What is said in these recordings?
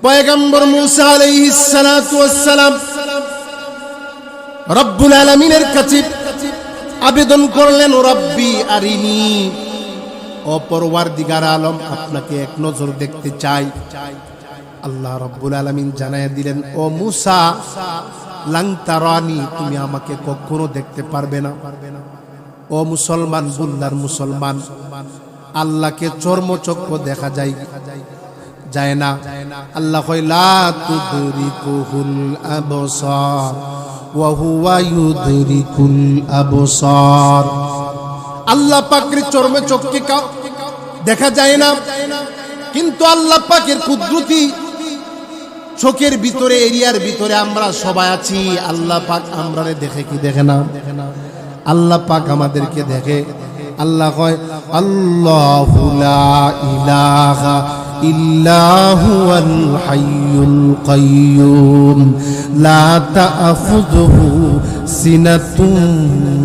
পয়গম্বর মূসা আলাইহিস সালাতু ওয়াস সালাম রব্বুল আলামিনের কাছে আবেদন করলেন, রব্বি আরিনি, ও পরওয়ারদিগার আলম, আপনাকে এক নজর দেখতে চাই। আল্লাহ রব্বুল আলামিন জানায়া দিলেন, ও মূসা, লাং তারানি, তুমি আমাকে কখনো দেখতে পারবে না। ও মুসলমান, বুল্লার মুসলমান, আল্লাহকে চর্মচক্ষু দেখা যায় না। আল্লাহ কয়, লা তুদরিকুহুল আবসার ওয়া হুয়া ইউদরিকুল আবসার। আল্লাহ পাকের চর্মচক্ষু দেখা যায় না, কিন্তু আল্লাহ পাকের কুদরতি চোখের ভিতরে, এরিয়ার ভিতরে আমরা সবাই আছি। আল্লাহ পাক আমরারে দেখে কি দেখে না? আল্লাহ পাক আমাদেরকে দেখে। আল্লাহ কয়, আল্লাহু লা ইলাহা ইল্লা হুয়াল হাইয়ুল কাইয়্যুম লা তা'খুযুহু সিনাতুন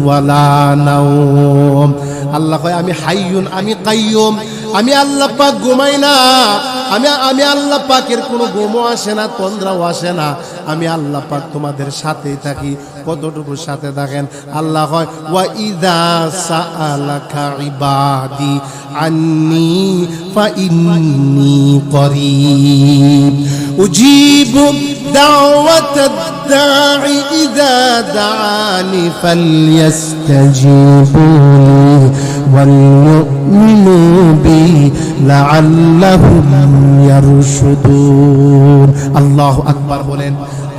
ওয়ালা নাওম। আল্লাহ কয়, আমি হাইয়ুন, আমি কাইয়্যুম, আমি আল্লাহ পাক ঘুমাই না। আমি আল্লাহ পাকের কোনো ঘুমও আসে না, তন্দ্রাও আসে না। আমি আল্লাহ পাক তোমাদের সাথেই থাকি। কতটুকু সাথে থাকেন? আল্লাহ কয়, ওয়া ইযা সাআলাকা ইবাদি আন্নী ফা ইন্নী করিব উজিবু দাওয়াতাদ দাঈ ইযা দাআনি ফালইস্তাজিবু ওয়াল ইউমিনু বি লাআল্লাহুম ইয়ারশুদুন। আল্লাহু আকবার বলেন।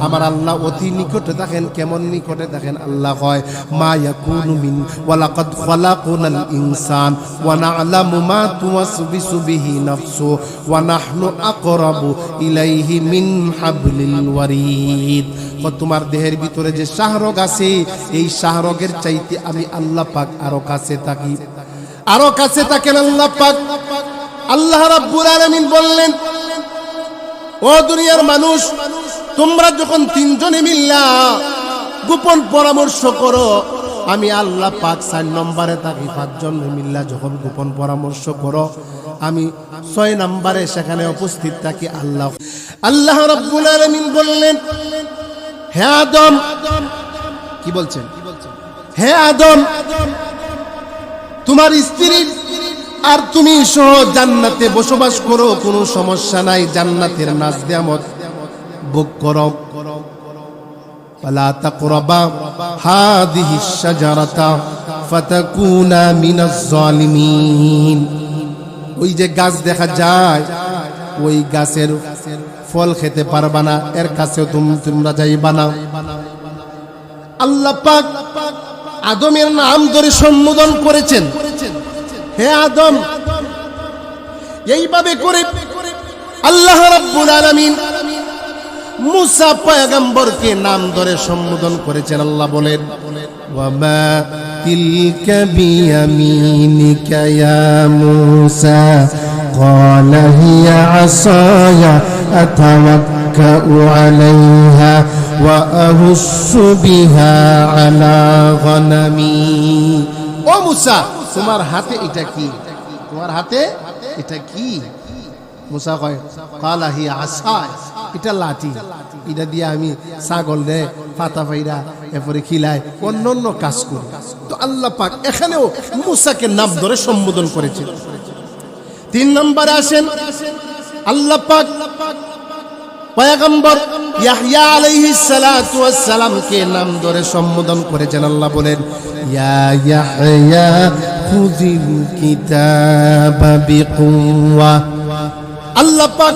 আমার আল্লাহ অতি নিকটে থাকেন। কেমন নিকটে থাকেন? আল্লাহ কয়, মা ইয়াকুনু মিন ওয়া লাকাদ খালাকনাল ইনসান ওয়া না'লামু মা তুওয়াসবিসু বিহি নাফসু ওয়া নাহনু আকরাবু ইলাইহি মিন হাবলিল ওয়ারিদ। তোমার দেহের ভিতরে যে শাহরগ আছে, এই শাহরগের চাইতে আমি আল্লাহ পাক আরো কাছে থাকি, আরো কাছে থাকেন আল্লাহ পাক। আল্লাহ রাব্বুল আলামিন বললেন, ও দুনিয়ার মানুষ, তোমরা যখন তিনজনে মিল্লা গোপন পরামর্শ করো, আমি আল্লাহ পাক 4 নম্বরে থাকি। 5 জন মিল্লা যখন গোপন পরামর্শ করো, আমি 6 নম্বরে সেখানে উপস্থিত থাকি। আল্লাহ রাব্বুল আলামিন বললেন, হে আদম, কি বলছেন? হে আদম, তোমার স্ত্রী আর তুমি সহ জান্নাতে বসবাস করো, কোনো সমস্যা নাই। জান্নাতের নাজ নিয়ামত ভোগ করো। ফালা তাকরাবা হাদিহিশ শাজারাতা ফাতাকুনা মিনাজ জালিমিন। ওই যে গাছ দেখা যায়, ওই গাছের ফল খেতে পারবা না, এর কাছে তোমরা যাইবা না। আল্লাহ পাক আদমের নাম ধরে সম্বোধন করেছেন, হে আদম। এইভাবে করে আল্লাহ রাব্বুল আলামিন মূসা পয়গম্বরকে নাম ধরে সম্বোধন করেছেন। আল্লাহ বলেন, ওয়া মা তিলকা বিয়ামিনিকা ইয়া মূসা ক্বালা হিয়া আসায়া আতাওয়াক্কাউ আলাইহা ওয়া আহুসসু বিহা আলা গনামি। ও মূসা, তোমার হাতে এটা কি? তোমার হাতে এটা কি? মূসা কয়, ক্বালা হিয়া আসায়া, এটা লাঠি, এটা দিয়ে আমি ছাগল দে পাতা পাইরা এরপরে খিলাই, অন্য কাজ করি। তো আল্লাহ পাক এখানেও মূসাকে নাম ধরে সম্বোধন করেছেন। 3 নম্বরে আসেন, আল্লাহ পাক পয়গম্বর ইয়াহইয়া আলাইহিস সালাতু ওয়াস সালামকে নাম ধরে সম্বোধন করেছেন। আল্লাহ বলেন, ইয়া ইয়াহইয়া খুযিল কিতাবা বিকুওয়া। আল্লাহ পাক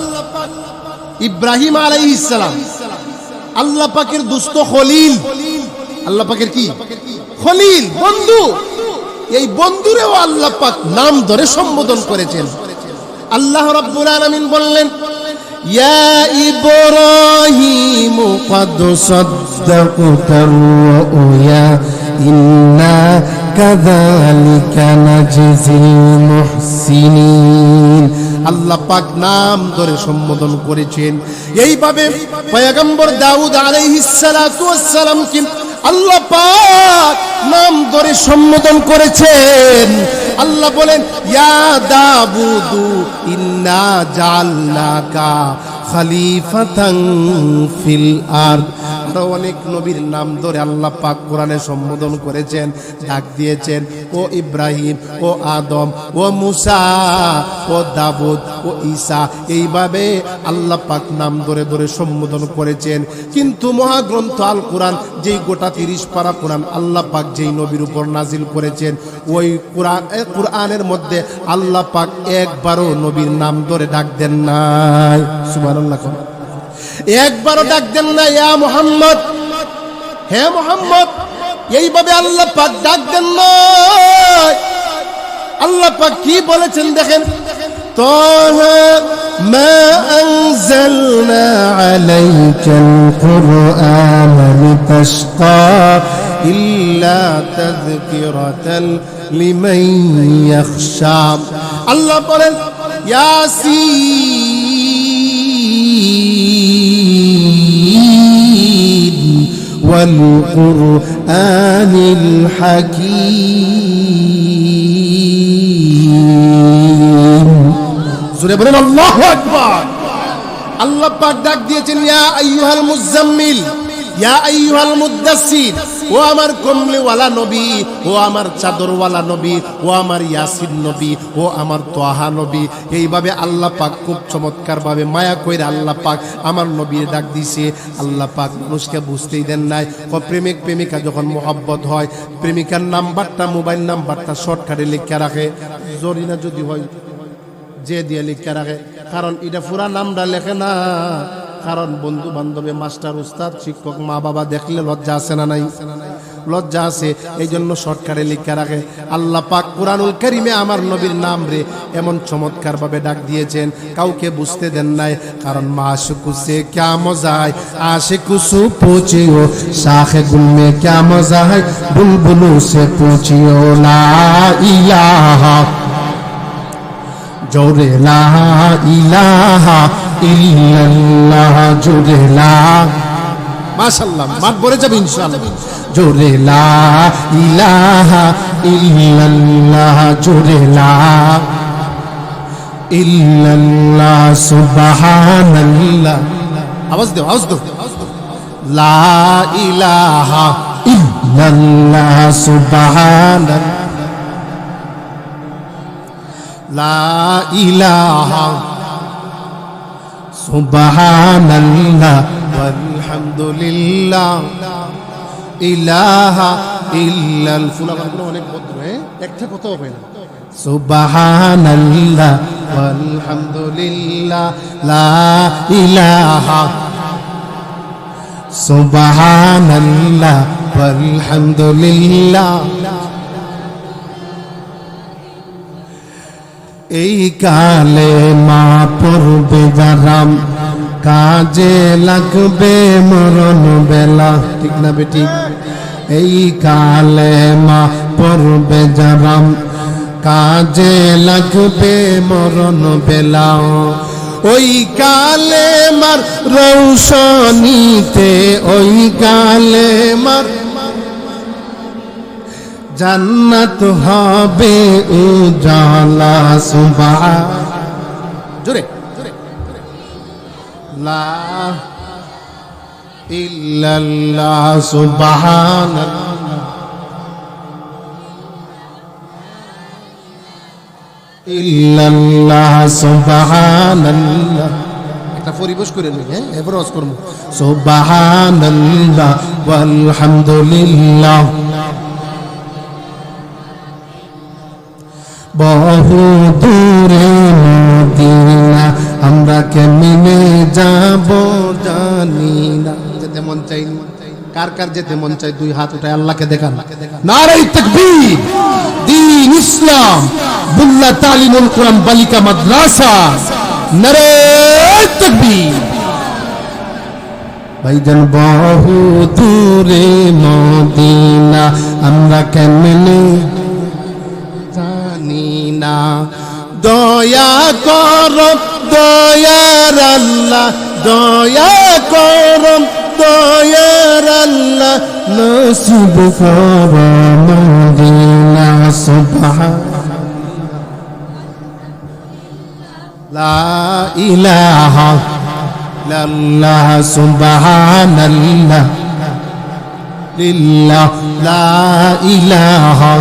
ইব্রাহিম আলাইহিস সালাম, আল্লাহ পাকের দোস্ত খলিল, আল্লাহ পাকের কি? খলিল, বন্ধু। এই বন্ধুরেও আল্লাহ পাক নাম ধরে সম্বোধন করেছেন। আল্লাহ রাব্বুল আলামিন বললেন, ইয়া ইব্রাহিম ক্বাদ সাদ্দাকতার রুয়া ইন্না কাযালিকা নাজজিল মুহসিনিন। আল্লাহ পাক নাম ধরে সম্বোধন করেছেন। এইভাবে পয়গম্বর দাউদ আলাইহিস সালাতু ওয়াস সালামকে আল্লাহ পাক নাম ধরে সম্বোধন করেছেন। আল্লাহ বলেন, ইয়া দাউদু ইন্না জাআলনাকা খলিফাতান ফিল আরদ। অনেক নবীর নাম ধরে আল্লাহ পাক কোরআনে সম্বোধন করেছেন, ডাক দিয়েছেন। ও ইব্রাহিম, ও আদম, ও মুসা, ও দাউদ, ও ঈসা, এইভাবে আল্লাহ পাক নাম ধরে ধরে সম্বোধন করেছেন। কিন্তু মহাগ্রন্থ আল কোরআন, যেই গোটা 30 পারা কোরআন আল্লাহ পাক যেই নবীর উপর নাজিল করেছেন, ওই কোরআনের মধ্যে আল্লাহ পাক একবারও নবীর নাম ধরে ডাক দেন নাই। সুবহানাল্লাহ। একবারও ডাক দেন না ইয়া মুহাম্মদ, হে মুহাম্মদ, এইভাবে আল্লাহ পাক ডাক দেন না। আল্লাহ পাক কি বলেছেন দেখেন, তাহা মা আনজালনা আলাইকাল কুরআনা লিতাশকা ইল্লা তাযকিরাতাল লিমান ইয়াখশা। আল্লাহ বলেন ইয়াসিন ওয়াল কুরআনিল হাকীম। জোরে বলেন আল্লাহু আকবার। আল্লাহ পাক ডাক দিয়েছেন ইয়া আইয়ুহাল মুজাম্মিল, ইয়া আইয়ুহাল মুদ্দাসসির, ও আমার কমলিওয়ালা নবী, ও আমার চাদরওয়ালা নবী, ও আমার ইয়াসিন নবী, ও আমার তোহা নবী। এইভাবে আল্লাহ পাক খুব চমৎকার ভাবে মায়া কইরা আল্লাহ পাক আমার নবীর ডাক দিছে। আল্লাহ পাক মানুষকে বুঝতেই দেন নাই। প্রেমিক প্রেমিকা যখন মোহাব্বত হয়, প্রেমিকার নাম্বারটা, মোবাইল নাম্বারটা শর্টকাটে লিখে রাখে, জরিনা যদি হয় যে দিয়ে লিখে রাখে, কারণ এটা পুরা নামটা লেখে না। কারণ বন্ধু বান্ধবে, মাস্টার, উস্তাদ, শিক্ষক, মা বাবা দেখলে লজ্জা আছে না নাই? লজ্জা আছে, এই জন্য শর্টকাটে লিখে রাখে। আল্লাহ পাক কুরআনুল কারীমে আমার নবীর নাম রে এমন চমৎকার ভাবে ডাক দিয়েছেন, কাউকে বুঝতে দেন নাই। কারণ মাশুকু সে ক্যা মজা है, आशिकु से पूछियो, शाखे गुल में क्या मजा है, बुलबुलों से पूछियो। ला इलाहा जोरे ला इलाहा इल्लल्लाह, जोरे ला, माशाअल्लाह, मात बोले जब इंशाअल्लाह, जोरे ला इलाहा इल्लल्लाह, जोरे ला इल्लल्लाह, सुबहानल्लाह। आवाज दो, आवाज दो। ला इलाहा इल्लल्लाह, सुबहानल्लाह, ला इलाहा सुबहानल्लाह वलहम्दुलिल्लाह इलाहा इल्लाल। ফুলাগুলো অনেক ভদ্র, একটা কথাও হয় না। সুবহানাল্লাহ ওয়ালহামদুলিল্লাহ লা ইলাহা, সুবহানাল্লাহ ওয়ালহামদুলিল্লাহ। এই কালে মা পড়বে যারাম, কাজে লাগবে মরণ বেলা। ঠিক না বেটি? এই কালে মা পড়বে যারাম, কাজে লাগবে মরণ বেলা। ওই কালে মার রৌশনীতে, ওই কালে মার জান্নাত হবে উজালা। সুবহান, জোরে লা ইল্লাল্লাহ, সুবহানাল্লাহ ইল্লাল্লাহ, সুবহানাল্লাহ। একটা পরিবেশ করে নিই, এবার ওয়াজ করব। সুবহানাল্লাহ ওয়ালহামদুলিল্লাহ। বহু দূরে মদিনা, আমরা কেমনে যাব জানি না। যেতে মন চাই, কার কার যেতে মন চাই? দুই হাত উঠায় আল্লাহকে দেখান। নারে তাকবীর, দ্বীন ইসলাম, বুল্লা তালিমুল কুরআন বালিকা মাদ্রাসা, নারে তাকবীর। ভাইজান বহু দূরে মদিনা, আমরা কেমনে জানি না। দয়া করো দয়ার আল্লাহ, দয়া করো দয়ার আল্লাহ, নসিব করো মদিনা। সুবহানাল্লাহ লা ইলাহা লাল্লাহ সুবহানাল্লাহ লিল্লাহ লা ইলাহা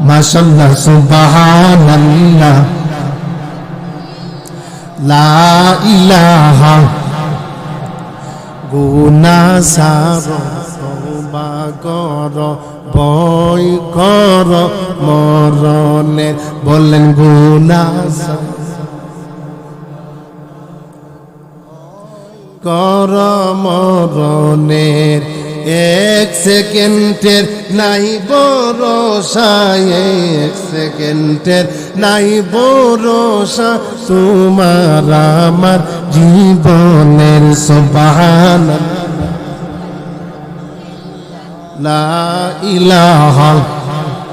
মাশাআল্লাহ সুবহানাল্লাহ লা ইলাহা গুনাহ সার তওবা কর ভয় কর মরণের বলেন গুনাহ কর মরণের এক সেকেন্ডের নাই ভরসা এক সেকেন্ডের নাই ভরসা তোমার আমার জীবনের সুবহানাল্লাহ লা ইলাহা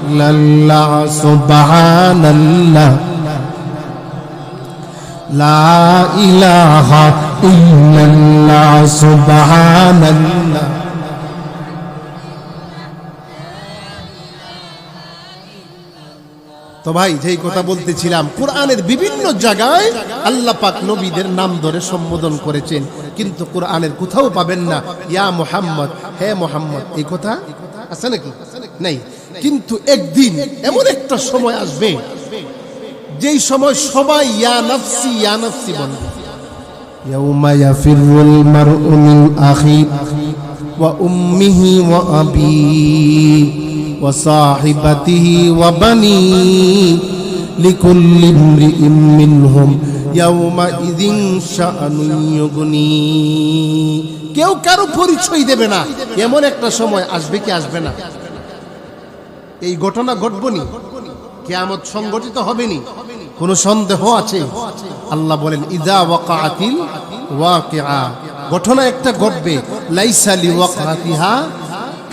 ইল্লাল্লাহ সুবহানাল্লাহ লা ইলাহা ইল্লাল্লাহ সুবহানাল্লাহ তো ভাই যেই কথা বলতেছিলাম কোরআনের বিভিন্ন জায়গায় আল্লাহ পাক নবীদের নাম ধরে সম্বোধন করেছেন কিন্তু কোরআনের কোথাও পাবেন না ইয়া মুহাম্মদ হে মুহাম্মদ এই কথা আছে নাকি নাই কিন্তু একদিন এমন একটা সময় আসবে যেই সময় সবাই ইয়া নাফসি বলবে ইয়াউমা ইয়াফিরুল মারউ মিন আখি ওয়া উম্মিহি ওয়া আবি ওয়া সাহিবাতিহি ওয়া বানি লিকুল্লি ইমরিইম মিনহুম ইয়াউমা ইযিন শাআনুন ইউগনি কেউ কারো পরিচয় দেবে না এমন একটা সময় আসবে কি আসবে না এই ঘটনা ঘটবনি কিয়ামত সংঘটিত হবেনি কোনো সন্দেহ আছে আল্লাহ বলেন ইযা ওয়াকাআতিল ওয়াকিআ ঘটনা একটা ঘটবে লাইসা লিওয়াকাতিহা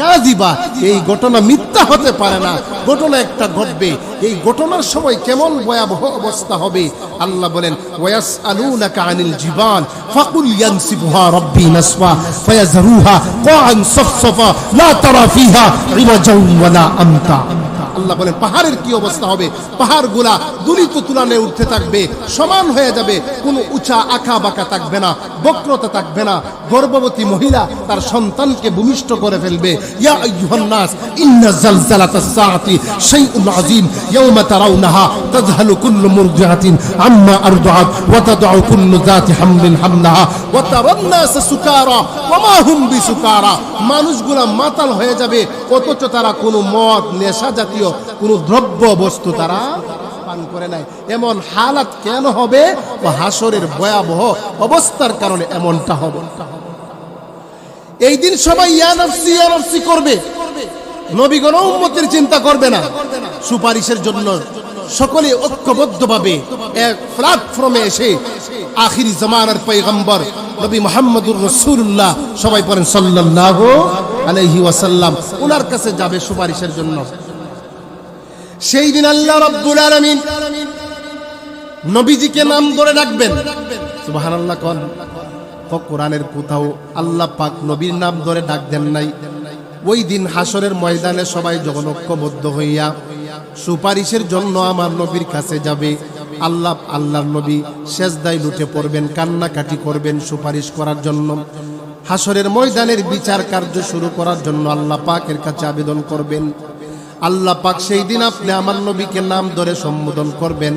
কাযিবা এই ঘটনা মিথ্যা হতে পারে না ঘটনা একটা ঘটবে এই ঘটনার সময় কেমন ভয়াবহ অবস্থা হবে আল্লাহ বলেন ওয়াসআলুনাকা আনিল জিবাল ফাকুল ইয়ানসিফুহা রাব্বি নাসফা ফায়াযরুহা কাআন সাফসাফা লা তারা ফিহা ইওয়াজান ওয়ালা আমতা আল্লাহ বলেন পাহাড়ের কি অবস্থা হবে পাহাড়গুলা দুলিত তুলানে উঠতে থাকবে সমান হয়ে যাবে কোনো উঁচা আঁকা বাঁকা থাকবে না বক্রতা থাকবে না গর্ভবতী মহিলা তার সন্তানকে ভূমিষ্ঠ করে ফেলবে ইয়া আইয়ুহান নাস ইন্না জালজালাতাস সাআতি শাইউন আযীম ইয়াওমা তারাউনাহা তাযহালু কুল্লু মুরদিআতিন আম্মা আরদাআত ওয়া তাদউ কুল্লু যাতি হামলিন হামলাহা ওয়া তারান নাস সুকারা ওয়া মা হুম বিসুকারা মানুষগুলা মাতাল হয়ে যাবে অথচ তারা কোনো মদ নেশা জাতীয় কোন দ্রব্য বস্তু তারা পান করে নাই এমন হালাত কেন হবে ও হাসরের ভয়াবহ অবস্থার কারণে এমনটা হবে এই দিন সবাই ইয়া নাফসি করবে নবীগণ উম্মতের চিন্তা করবে না সুপারিশের জন্য সকলে ঐক্যবদ্ধভাবে এক প্ল্যাটফর্মে এসে আখিরি জামানার পয়গম্বর নবী মুহাম্মদুর রাসূলুল্লাহ সবাই পড়েন সাল্লাল্লাহু আলাইহি ওয়াসাল্লাম ওনার কাছে যাবে সুপারিশের জন্য সেই দিন আল্লাহ রাব্বুল আলামিন নবীজিকে নাম ধরে ডাকবেন সুবহানাল্লাহ কোন কোরআনের কোথাও আল্লাহ পাক নবীর নাম ধরে ডাক দেন নাই ওই দিন হাসরের ময়দানে সবাই যখন ঐক্যবদ্ধ হইয়া সুপারিশের জন্য আমার নবীর কাছে যাবে আল্লাহর নবী সেজদায় লুটে পড়বেন কান্নাকাটি করবেন সুপারিশ করার জন্য হাসরের ময়দানের বিচার কার্য শুরু করার জন্য আল্লাহ পাকের কাছে আবেদন করবেন আল্লাহ পাক সেই দিন আপনি আমার নবীকে নাম ধরে সম্বোধন করবেন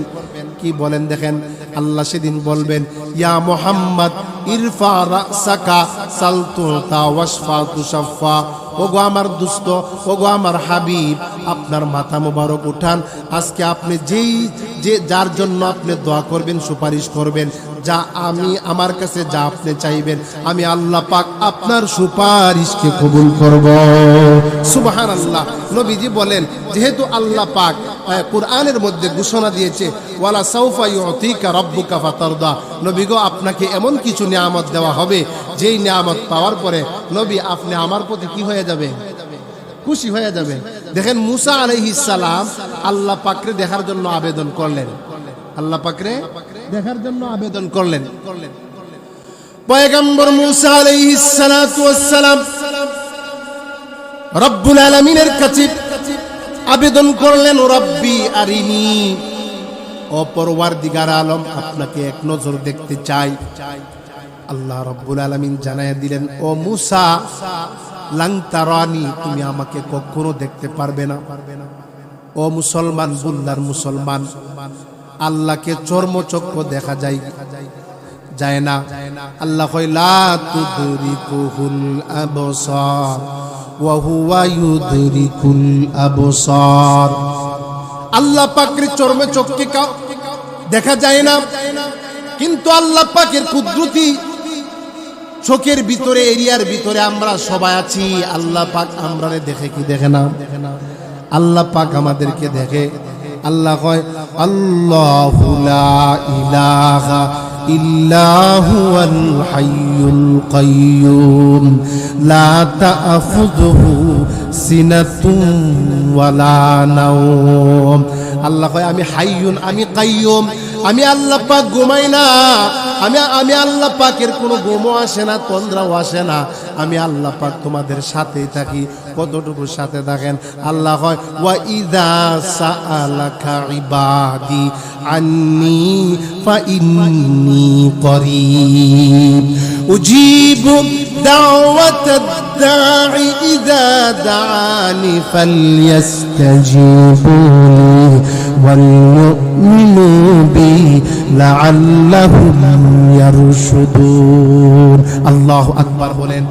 কি বলেন দেখেন আল্লাহ সেদিন বলবেন ইয়া মুহাম্মদ ইরফা রাসাকা সালতু তাওয়াশফা তুশাফা ওগো আমার দোস্ত ওগো আমার হাবিব আপনার মাথা মোবারক উঠান আজকে আপনি যার জন্য আপনি দোয়া করবেন সুপারিশ করবেন যা আমি আমার কাছে যা আপনি চাইবেন আমি আল্লাহ পাক আপনার সুপারিশকে কবুল করব সুবহানাল্লাহ নবীজি বলেন যেহেতু আল্লাহ পাক কোরআনের মধ্যে ঘোষণা দিয়েছে ওয়ালা সাউফা ইউতিকা রাব্বুকা ফাতারদা নবী গো আপনাকে এমন কিছু নিয়ামত দেওয়া হবে যেই নিয়ামত পাওয়ার পরে নবী আপনি আমার প্রতি কি হয়ে যাবে খুশি হয়ে যাবে দেখেন মুসা আলাইহিস সালাম আল্লাহ পাকরে দেখার জন্য আবেদন করলেন আল্লাহ পাকরে দেখার জন্য আবেদন করলেন পয়গম্বর মুসা আলাইহিস সালাতু ওয়াস সালাম রব্বুল আলামিনের কাছে আবেদন করলেন রব্বি আরিনি ও পরওয়ারদিগার আলম, আপনাকে এক নজর দেখতে চাই। আল্লাহ রাব্বুল আলামিন জানায়া দিলেন, ও মূসা, লাং তারানি, তুমি আমাকে কখনো দেখতে পারবে না। ও মুসলমান, বুল্লার মুসলমান, আল্লাহকে চর্মচক্ষু দেখা যায় না। আল্লাহ কয় লা তুদরিকুহুল আবসার ওয়া হুয়া ইউদরিকুল আবসার। আল্লাহ পাকের চর্মচক্ষু দেখা যায় না, কিন্তু আল্লাহ পাকের কুদরতি চোখের ভিতরে, এরিয়ার ভিতরে আমরা সবাই আছি। আল্লাহ পাক আমরারে দেখে কি দেখে না? আল্লাহ পাক আমাদেরকে দেখে। আল্লাহ কয় আল্লাহু লা ইলাহা ইল্লা হুয়াল হাইয়ুল কাইয়্যুম লা তা'খুযুহু সিনাতুন ওয়ালা নাওম। আল্লাহ কয় আমি হাইয়ুন, আমি কাইয়্যুম, আমি আল্লাহ পাক ঘুমাই না। আমি আল্লাহ পাকের কোনো ঘুমও আসে না, তন্দ্রাও আসে না। আমি আল্লাহ পাক তোমাদের সাথেই থাকি। কতটুকু সাথে থাকেন? আল্লাহ কয় ওয়া ইযা সাআলাকা ইবাদি আন্নী ফা ইন্নী করিব উজিবু দাওয়াতাদ দাঈ ইযা দাআনি ফালইস্তাজিবু ওয়াল ইউমিনু বি লাআল্লাহুম ইয়ারশুদুন। আল্লাহু আকবার বলেন।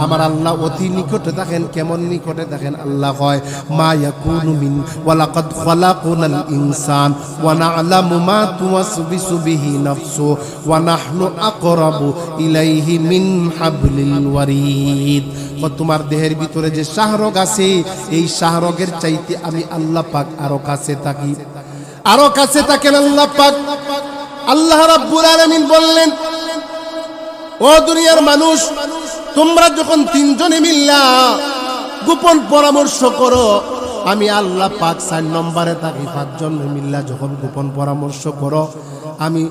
আমার আল্লাহ অতি নিকটে থাকেন। কেমন নিকটে থাকেন? আল্লাহ কয় মা ইয়াকুনু মিন ওয়া লাকাদ খালাকনাল ইনসান ওয়া না'লামু মা তুওয়াসবিসু বিহি নাফসু ওয়া নাহনু আকরাবু ইলাইহি মিন হাবলিল ওয়ারিদ। তোমার দেহের ভিতরে যে শাহরগ আছে, এই শাহরগের চাইতে আমি আল্লাহ পাক আরো কাছে থাকি, আরো কাছে থাকেন আল্লাহ পাক। আল্লাহ রাব্বুল আলামিন বললেন, ও দুনিয়ার মানুষ, তোমরা যখন তিনজনে মিল্লা গোপন পরামর্শ করো, আমি আল্লাহ পাক 4 নম্বরে থাকি। 5 জন মিল্লা যখন গোপন পরামর্শ করো, আমি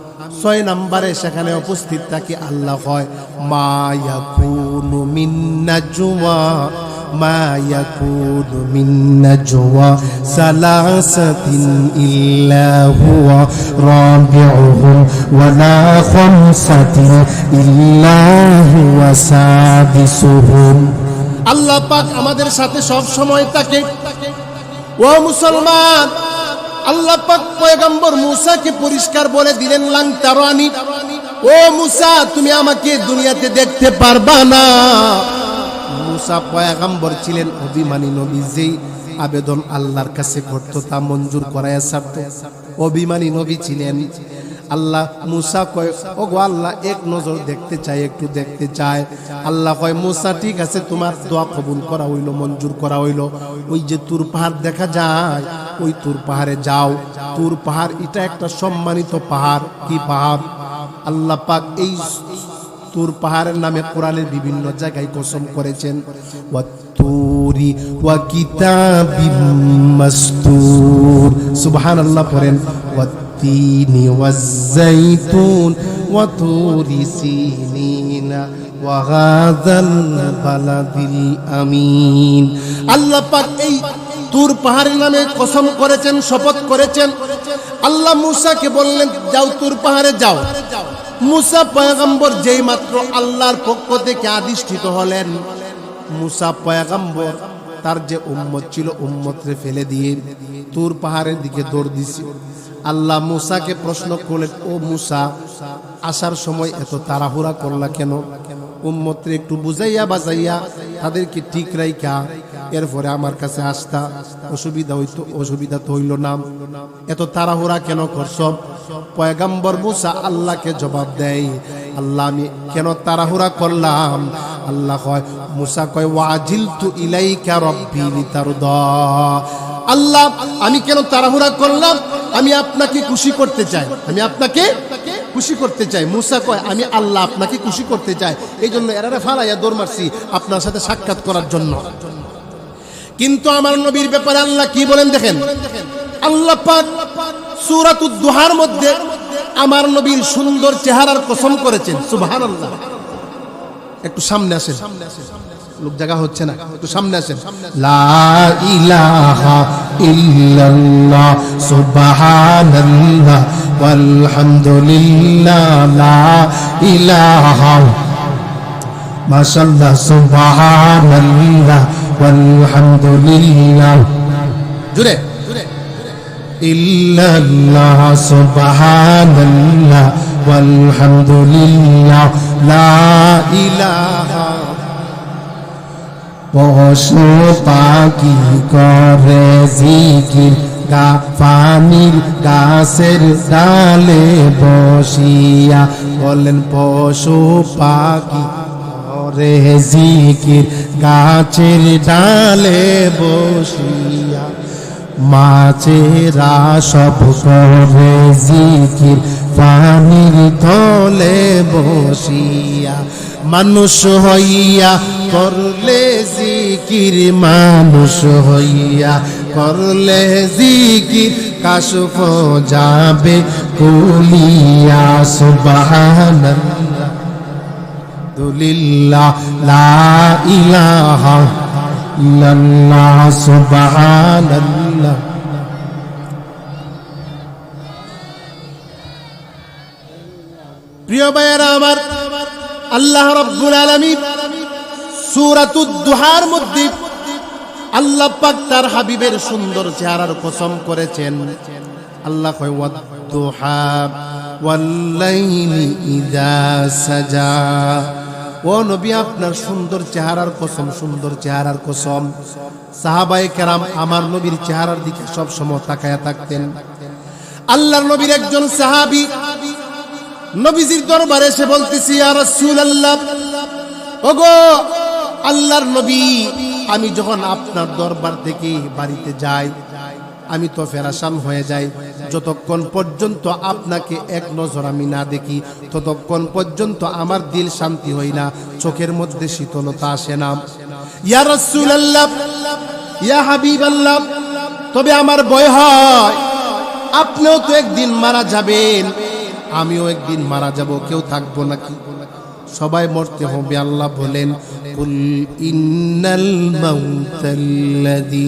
6 নম্বরে সেখানে উপস্থিত থাকি। আল্লাহ কয় মা ইয়াকুনু মিন নাজওয়া মা ইয়াকুনু মিন নাজওয়া সালাসাতিন ইল্লা হুয়া রাবিউহুম ওয়া লা খামসাতিন ইল্লা হুয়া সাদিসুহুম। আল্লাহ পাক আমাদের সাথে সব সময় থাকে। ও মুসলমান, আল্লাহ পাক পয়গম্বর মূসাকে পরিষ্কার বলে দিলেন লাং তারানি, ও মূসা, তুমি আমাকে দুনিয়াতে দেখতে পারবা না। মূসা পয়গম্বর ছিলেন, অভিমানী নবী। যেই আবেদন আল্লাহর কাছে করত তা মঞ্জুর করায়া ছাড়ত। অভিমানী নবী ছিলেন। আল্লাহ মূসা কয় ও গো আল্লাহ, এক নজর দেখতে চাই, একটু দেখতে চায়। আল্লাহ কয় মূসা ঠিক আছে, তোমার দোয়া কবুল করা হইল, মঞ্জুর করা হইল। ওই যে তুর পাহাড় দেখা যায়, ওই তুর পাহাড়ে যাও। তুর পাহাড় এটা একটা সম্মানিত পাহাড়। কি পাহাড়? আল্লাহ পাক এই তুর পাহাড়ের নামে কোরআনের বিভিন্ন জায়গায় কসম করেছেন। ওয়াতুরি ওয়া কিতাবিম মাসতুর। সুবহানাল্লাহ পড়েন। ওয়াত্তিনি ওয়াজ-যাইতুন ওয়া তুরি সিনিনা ওয়া হাযাল বালাদিল আমিন। আল্লাহ পাক এই তুর পাহাড়ের নামে কসম করেছেন, শপথ করেছেন। আল্লাহ মূসাকে বললেন যাও, তুর পাহাড়ে যাও। মূসা পয়গম্বর যেই মাত্র আল্লাহর পক্ষ থেকে আদিষ্ঠিত হলেন, মূসা পয়গম্বর তার যে উম্মত ছিল, উম্মতরে ফেলে দিয়ে তুর পাহাড়ের দিকে দৌড় দিছে। আল্লাহ মূসাকে প্রশ্ন করলেন, ও মূসা, আসার সময় এত তাড়াহুড়া করলা কেন? উম্মতরে একটু বুঝাইয়া বাজাইয়া তাদেরকে ঠিক রাইখা এরপরে আমার কাছে আসতা, অসুবিধা তো হইল না। এত তাড়াহুড়া কেন করছ? পয়গম্বর মূসা আল্লাহকে জবাব দেয়, আল্লাহ আমি কেন তাড়াহুড়া করলাম? আল্লাহ কয়, মূসা কয় ওয়াজিলতু ইলাইকা রাব্বি লিতারদা। আল্লাহ আমি কেন তাড়াহুড়া করলাম? আমি আপনাকে খুশি করতে চাই, আমি আপনাকে খুশি করতে চাই। মূসা কয় আমি আল্লাহ আপনাকে খুশি করতে চাই, এই জন্য এরারে ফালাইয়া দৌড় মারছি আপনার সাথে সাক্ষাৎ করার জন্য। কিন্তু আমার নবীর ব্যাপারে আল্লাহ কি বলেন দেখেন। আল্লাহ পাক সূরাতুদ দুহার মধ্যে আমার নবীর সুন্দর চেহারার কসম করেছেন। সুবহানাল্লাহ। একটু সামনে আসেন, লোক জায়গা হচ্ছে না, একটু সামনে আসেন। লা ইলাহা ইল্লাল্লাহ সুবহানাল্লাহ ওয়ালহামদুলিল্লাহ লা ইলাহা মাশাআল্লাহ সুবহানাল্লাহ ওয়ালহামদুলিল্লাহ জোরে ইল্লাল্লাহ সুবহানাল্লাহ ওয়ালহামদুলিল্লাহ লা ইলাহা। পশু পাখি করে জিকির পানির গাছের ডালে বসিয়া, বলেন পশু পাখি করে জিকির গাছের ডালে বসিয়া, মাছেরা সব করে জিকির পানির তলে বসিয়া, মানুষ হইয়া করলে জিকির, মানুষ হইয়া করলে জিকির কাশফ যাবে কুলিয়া সুবহানাল্লাহ দুলিল্লাহ লা ইলাহা ইল্লাল্লাহ সুবহানাল্লাহ। প্রিয় ভাইয়েরা আমার, আল্লাহ রাব্বুল আলামিন সূরাতুদ দুহার মধ্যে আল্লাহ পাক তার হাবিবের সুন্দর চেহারার কসম করেছেন। আল্লাহ কয় ওয়াদ-দুহা ওয়াল-লাইলি ইযা সাজা। ও নবী, আপনার সুন্দর চেহারার কসম, সুন্দর চেহারার কসম। সাহাবায়ে কেরাম আমার নবীর চেহারার দিকে সব সময় তাকায়া থাকতেন। আল্লাহর নবীর একজন সাহাবী নবীজির দরবারে এসে বলতেছি, ইয়া রাসূলুল্লাহ, ওগো আল্লাহর নবী, আমি যখন আপনার দরবার থেকে বাড়িতে যাই আমি তো ফেরাসান হয়ে যাই। যতক্ষণ পর্যন্ত আপনাকে এক নজর আমি না দেখি ততক্ষণ পর্যন্ত আমার দিল শান্তি হয় না, চোখের মধ্যে শীতলতা আসে না। ইয়া রাসূলুল্লাহ, ইয়া হাবিবাল্লাহ, তবে আমার ভয় হয় আপনিও তো একদিন মারা যাবেন, আমিও একদিন মারা যাব, কেউ থাকবো নাকি? সবাই মরতে হবে। আল্লাহ বলেন, কুল ইন্নাল মাউতাল্লাযী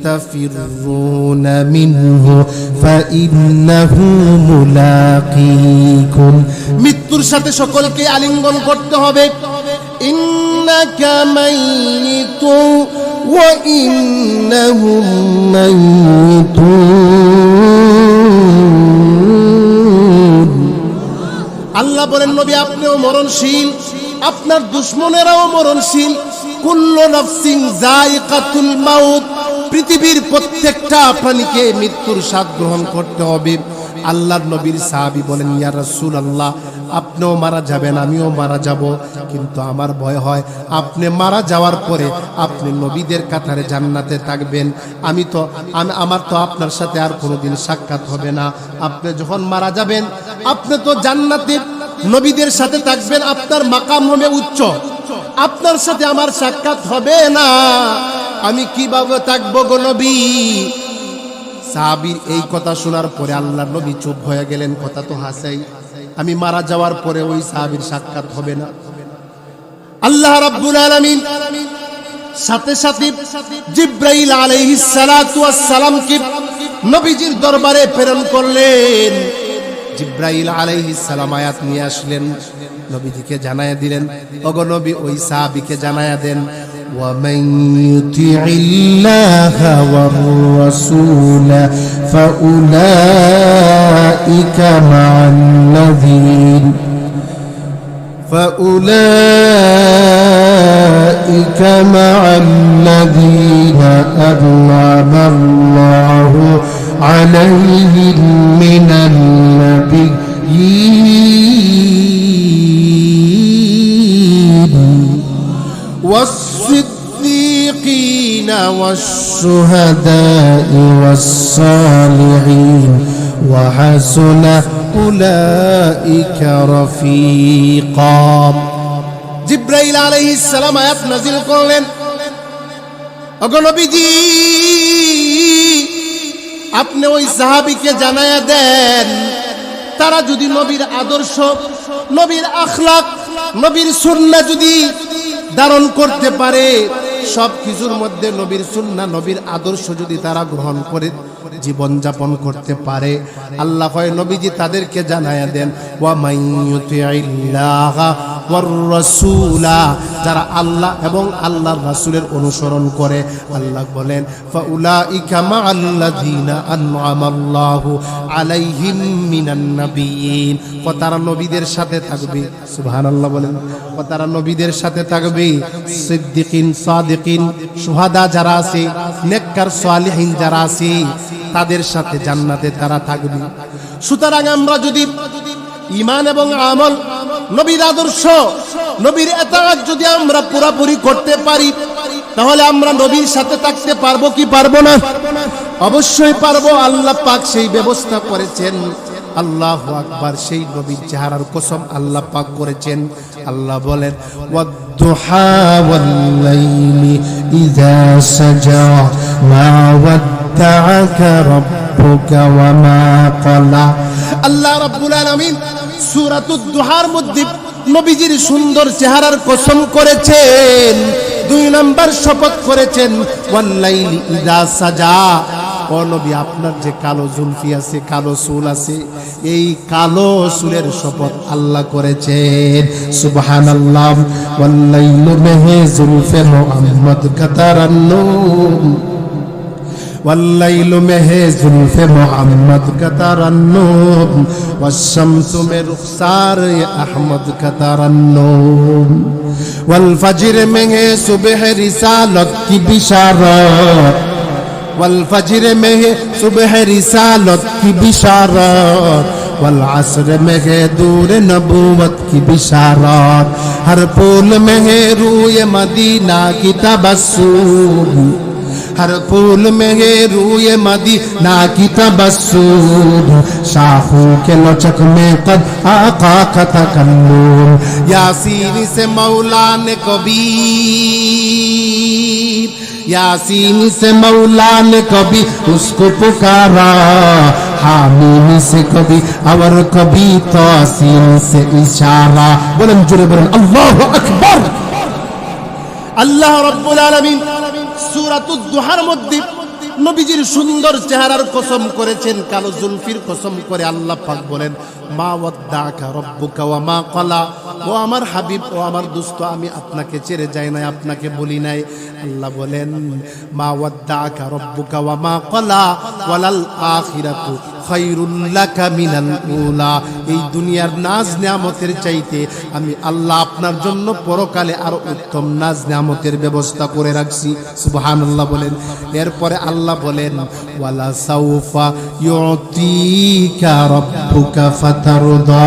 তাফিরুনা মিনহু ফাইন্নাহু মুলাকীকুম। মৃত্যুর সাথে সকলকে আলিঙ্গন করতে হবে। ইন্নাকা মাইয়িতুন ওয়া ইন্নাহুম মাইয়িতুন। আল্লাহ বলেন, নবী আপনিও মরণশীল, আপনার দুশমনেরাও মরণশীল। কুল্লু নাফসিন যায়িকাতুল মাউত, পৃথিবীর প্রত্যেকটা প্রাণীকে মৃত্যুর স্বাদ গ্রহণ করতে হবে। আল্লাহর নবীর সাহাবী বলেন, ইয়া রাসূলুল্লাহ, আপনিও মারা যাবেন, আমিও মারা যাব, কিন্তু আমার ভয় হয় আপনি মারা যাওয়ার পরে আপনি নবীদের কাতারে জান্নাতে থাকবেন, আমার তো আপনার সাথে আর কোনোদিন সাক্ষাৎ হবে না। আপনি যখন মারা যাবেন আপনি তো জান্নাতে নবীদের সাথে থাকবেন, আপনার মাকাম হবে উচ্চ, আপনার সাথে আমার সাক্ষাৎ হবে না, আমি কিভাবে থাকবো গো নবী? সাহাবীর এই কথা শোনার পরে আল্লাহর নবী চুপ হয়ে গেলেন। কথা তো হাসাই, আমি মারা যাওয়ার পরে ওই সাহাবীর সাক্ষাৎ হবে না। আল্লাহ রাব্বুল আলামিন সাথে সাথে জিবরাইল আলাইহিস সালাতু ওয়াস সালামকে নবীজির দরবারে প্রেরণ করলেন। জিবরাইল আলাইহিস সালাম আয়াত নিয়ে আসলেন, নবীজিকে জানায়া দিলেন, ওগো নবী ওই সাহাবীকে জানায়া দেন, ومن يطع الله والرسول فأولئك مع الذين أنعم الله عليهم من النبيين والصديقين والشهداء والصالحين وحسن أولئك رفيقا। জিবরাইল আলাইহিস সালাম আয়াত নাযিল করলেন, ওগো নবীজি আপনি ওই সাহাবীকে জানায়া দেন, তারা যদি নবীর আদর্শ, নবীর আখলাক, নবীর সুন্নাহ যদি ধারণ করতে পারে, সব কিছুর মধ্যে নবীর সুন্নাহ নবীর আদর্শ যদি তারা গ্রহণ করে জীবন যাপন করতে পারে, আল্লাহ হয় নবীজি তাদেরকে জানায়া দেন ওয়া মাইয়ুতিইল্লাহা ওয়ার রাসূলা, যারা আল্লাহ এবং আল্লাহর রাসূলের অনুসরণ করে, আল্লাহ বলেন ফাউলাইকা মাআল্লাযিনা আন'আমাল্লাহু আলাইহিম মিনান নাবিয়িন, ও তারা নবীদের সাথে থাকবে। সুবহানাল্লাহ বলেন। ও তারা নবীদের সাথে থাকবে, সিদ্দিকিন, সাদিকিন, শুহাদা যারা আছে, নেককার সালিহিন যারা আছে, তাদের সাথে জান্নাতে তারা থাকবে। সুতরাং আমরা যদি ঈমান এবং আমল, নবীর আদর্শ, নবীর ইতাআত যদি আমরা পুরোপুরি করতে পারি, তাহলে আমরা নবীর সাথে থাকতে পারবো কি পারবো না? অবশ্যই পারবো। আল্লাহ পাক সেই ব্যবস্থা করেছেন। আল্লাহু আকবার। সেই নবীর চেহারার কসম আল্লাহ পাক করেছেন। আল্লাহ বলেন ওয়াদ-দুহা ওয়াল-লাইলি ইযা সাজা মা ওয়াদ্দাআকা রাব্বুকা ওয়া মা ক্বালা। আল্লাহ রাব্বুল আলামিন সূরাতুদ দুহার মধ্যে নবীজির সুন্দর চেহারার কসম করেছেন। 2 নম্বর শপথ করেছেন ওয়াল-লাইলি ইযা সাজা। ও নবী, আপনার যে কালো জুলফি আছে, কালো চুল আছে, এই কালো চুলের শপথ আল্লাহ করেছেন। সুবহানাল্লাহ। ওয়াল-লাইলু মেহে জুলফে মুহাম্মদ কাতারান্নুম, ওয়াল-লাইলু মেহে জুলফে মুহাম্মদ কাতারান্নুম, ওয়াশ-শামসু মে রুখসার আহমদ কাতারান্নুম, ওয়াল-ফজর মেহে সুবহ রিসালত কি বিশারত, والفجر में है सुबह रिसालत की बिशारत, वल-असर में है दूर नबूवत की बिशारत, हर फूल में है रूए मदीना की तबस्सुम, हर फूल में है रूए मदीना की तबस्सुम, शाखों के लचक में कद आका का तकल्लुम, यासीन से मौला ने कबीर, यासीन से मौला ने कभी उसको पुकारा, हामीम से कभी और कभी तासीन से इशारा। बोलें जुरे बोलें अल्लाहु अकबर। আল্লাহ রাব্বুল আলামিন সূরাতুদ দুহার মধ্যে নবীজির সুন্দর চেহারার কসম করেছেন, কালো জুলফির কসম করে আল্লাহ পাক বলেন মা ওয়াদ্দাকা রাব্বুকা ওয়া মা ক্বালা। ও আমার হাবিব, ও আমার দোস্ত, আমি আপনাকে ছেড়ে যাই নাই, আপনাকে বলি নাই। আল্লাহ বলেন মা ওয়াদ্দাকা রাব্বুকা ওয়া মা ক্বালা ওয়ালাল আখিরাতু খায়রুল লাকা মিনাল উলা। এই দুনিয়ার নাজ নিয়ামতের চাইতে আমি আল্লাহ আপনার জন্য পরকালে আরো উত্তম নাজ নিয়ামতের ব্যবস্থা করে রাখছি। সুবহানাল্লাহ বলেন। এরপরে আল্লাহ বলেন ওয়ালা সাউফা ইউতিকা রাব্বুকা ফাতারদা।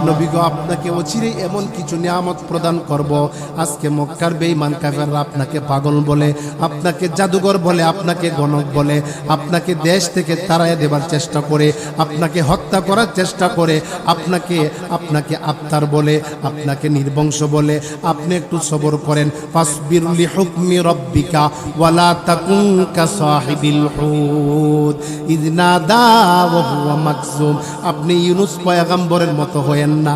নবী গো, আপনাকে অচিরে এমন কিছু নিয়ামত প্রদান করব, আজকে মক্কার বেঈমান কাফেররা আপনাকে পাগল বলে, আপনাকে জাদুঘর বলে, আপনাকে গণক বলে, আপনাকে দেশ থেকে তাড়াইয়া দেবার চেষ্টা করে, আপনাকে হত্যা করার চেষ্টা করে, আপনাকে আফতার বলে, আপনাকে নির্বংশ বলে। আপনি একটু সবর করেন। ফাসবির লিহুকমি রাব্বিকা ওয়ালা তাকুন কাসাহিবিল হুদ ইয নাদা ওয়া হুয়া মাকজুম। আপনি ইউনূস পয়গম্বরের মতো হয়েন না।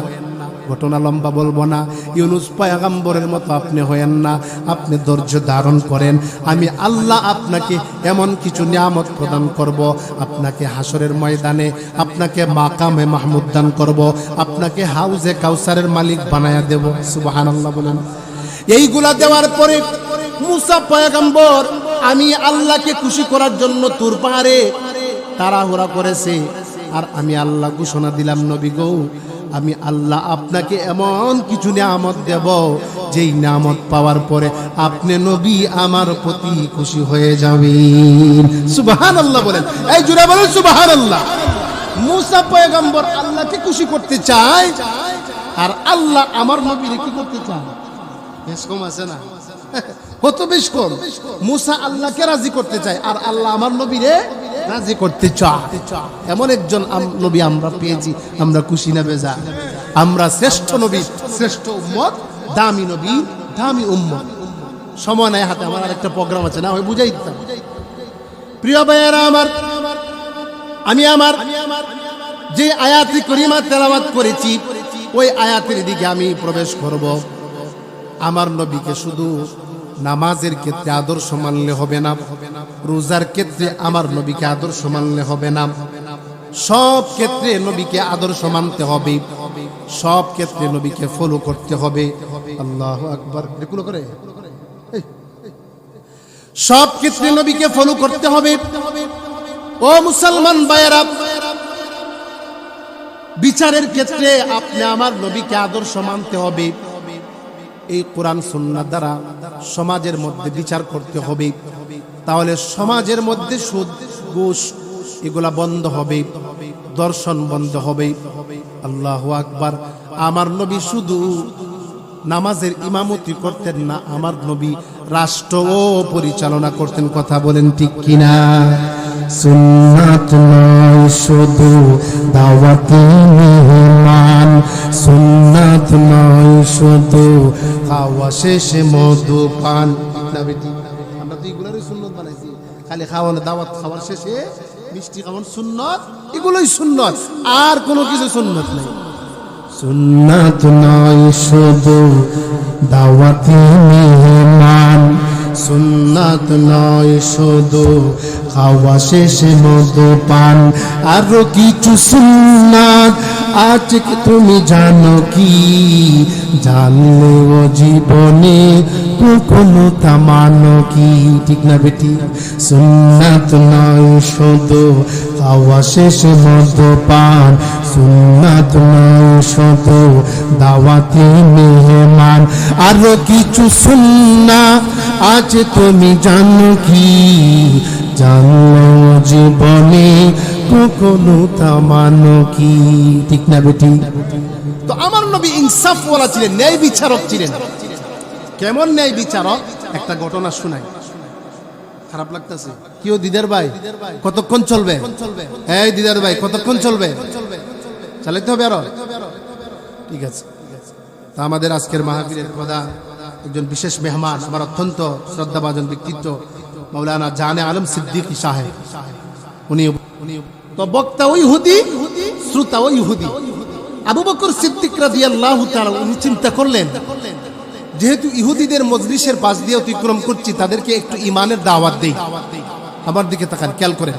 ঘটনা লম্বা বলবো না। ইউনূস পয়গম্বরের মতো আপনি হয়েন না। আপনি ধৈর্য ধারণ করেন। আমি আল্লাহ আপনাকে এমন কিছু নিয়ামত প্রদান করব, আপনাকে হাসরের ময়দানে আপনাকে মাকামে মাহমুদ দান করব, আপনাকে হাউজে কাউসারের মালিক বানায়া দেব। সুবহানাল্লাহ বলেন। এইগুলা দেওয়ার পরে মুসা পয়গম্বর আমি আল্লাহকে খুশি করার জন্য তুর পাহাড়ে তাড়াহুড়া করেছে। আর আমি আল্লাহ ঘোষণা দিলাম, নবী গো, আমি আল্লাহ আপনাকে এমন কিছু নিয়ামত দেব, যেই নিয়ামত পাওয়ার পরে আপনি নবী আমার প্রতি খুশি হয়ে যাবেন। সুবহানাল্লাহ বলেন। এই জোরে বলেন সুবহানাল্লাহ। মুসা পয়গম্বর আল্লাহকে খুশি করতে চায়, আর আল্লাহ আমার নবীকে কি করতে চায়? বেশ কম আছে না? কত বেশ কম। মুসা আল্লাহকে রাজি করতে চায়, আর আল্লাহ আমার নবীরে রাজি করতে চায়। এমন একজন নবী আমরা পেয়েছি, আমরা খুশি না বেজা? আমরা শ্রেষ্ঠ নবী, শ্রেষ্ঠ উম্মত, দামি নবী, দামি উম্মত। সময় নাই হাতে, আমার আরেকটা প্রোগ্রাম আছে, না হয় বুঝাই দিতাম। প্রিয় ভাইয়েরা আমার, আমি আমার যে আয়াতে করিমা তেলাওয়াত করেছি, ওই আয়াতের দিকে আমি প্রবেশ করব। আমার নবীকে শুধু নামাজের ক্ষেত্রে আদর্শ মানলে হবে না, রোজার ক্ষেত্রে আমার নবীকে আদর্শ মানলে হবে না, সব ক্ষেত্রে নবীকে আদর্শ মানতে হবে, সব ক্ষেত্রে নবীকে ফলো করতে হবে। আল্লাহু আকবার। এগুলো করে সব ক্ষেত্রে নবীকে ফলো করতে হবে। ও মুসলমান ভাইয়েরা, বিচারের ক্ষেত্রে আপনি আমার নবীকে আদর্শ মানতে হবে। এই কোরআন সুন্নাহ দ্বারা সমাজের মধ্যে বিচার করতে হবে, তাহলে সমাজের মধ্যে সুদ ঘুষ এগুলা বন্ধ হবে, দর্শন বন্ধ হবে। আল্লাহু আকবার। আমার নবী শুধু নামাজের ইমামতি করতেন না, আমার নবী রাষ্ট্রও পরিচালনা করতেন। কথা বলেন ঠিক কিনা? সুন্নাত নয় শুধু দাওয়াতি মেহমান, সুন্নাত নয় শুধু খাওয়া শেষে মধু পান। না বেটি, আমরা তো এগুলোরই সুন্নত বানাইছি। খালি খাওয়ানো, দাওয়াত খাওয়ার শেষে মিষ্টি খাওয়ান সুন্নত, এগুলোই সুন্নত, আর কোনো কিছু সুন্নত নেই। সুন্নাত নয় শুধু দাওয়াতি মেহমান, সুন্নাত নয় শুধু খাওয়া শেষে মধু পান। আরো কিছু সুন্নাত আজ তুমি জানো কি? জানলেও জীবনে কখনো তা মানো কি? ঠিক না বেটি? সুন্নাত নয় শুধু খাওয়া শেষে মধু পান, সুন্নাত নয় শুধু দাওয়াতি মেহমান। আরো কিছু সুন্নাত আজ তুমি জানো কি? জানলেও জীবনে কখনো তা মানো কি? ঠিক না বেটি? তো আমার নবী ইনসাফওয়ালা ছিলেন, ন্যায় বিচারক ছিলেন। কেমন ন্যায় বিচারক? একটা ঘটনা শোনাই। খারাপ লাগতেছে? কিও দিদার ভাই, কতক্ষণ চলবে? এই দিদার ভাই, কতক্ষণ চলবে? চালাইতে হবে আরো? ঠিক আছে। তা আমাদের আজকের মাহফিলের প্রধান একজন বিশেষ মেহমান, আমার অত্যন্ত শ্রদ্ধাভাজন ব্যক্তিত্ব মাওলানা জানে আলম সিদ্দিকী সাহেব। উনি তো বক্তা ওই ইহুদি, শ্রোতা ওই ইহুদি। আবু বকর সিদ্দিক রাদিয়াল্লাহু তাআলা উনি চিন্তা করলেন, যেহেতু ইহুদিদের মজলিসের পাশ দিয়ে অতিক্রম করছি, তাদেরকে একটু ইমানের দাওয়াত দেই। আমার দিকে তাকান, খেয়াল করেন।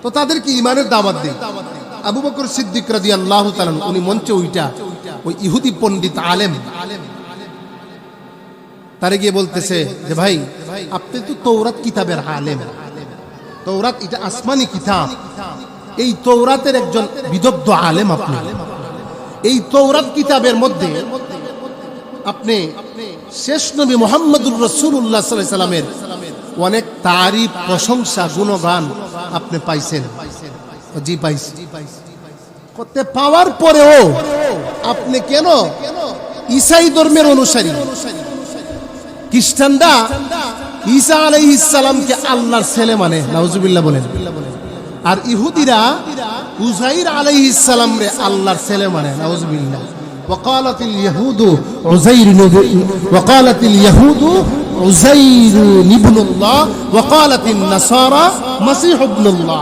তো তাদেরকে ইমানের দাওয়াত দেই। আবু বকর সিদ্দিক রাদিয়াল্লাহু তাআলা উনি মঞ্চে উইটা ওই ইহুদি পণ্ডিত আলেম তারে গিয়ে বলতেছে যে ভাই, আপনি তো তৌরাত কিতাবের আলেম, তৌরাত এটা আসমানি কিতাব, এই তৌরাতের একজন বিদগ্ধ আলেম আপনি। এই তৌরাত কিতাবের মধ্যে আপনি শেষ নবী মুহাম্মদুর রাসূলুল্লাহ সাল্লাল্লাহু আলাইহি সাল্লামের অনেক তারিফ, প্রশংসা, গুণগান আপনি পাইছেন। জি পাইছি। করতে পাওয়ার পরেও আপনি কেন ঈসাই ধর্মের অনুসারী? খ্রিস্টানরা ঈসা আলাইহিস সালামকে আল্লাহর ছেলে মানে, নাউজুবিল্লাহ বলেন। আর ইহুদিরা উযাইর আলাইহিস সালাম রে আল্লাহর ছেলে মানে, নাউজুবিল্লাহ। وقالت اليهود عزير ابن الله وقالت النصارى مسيح ابن الله।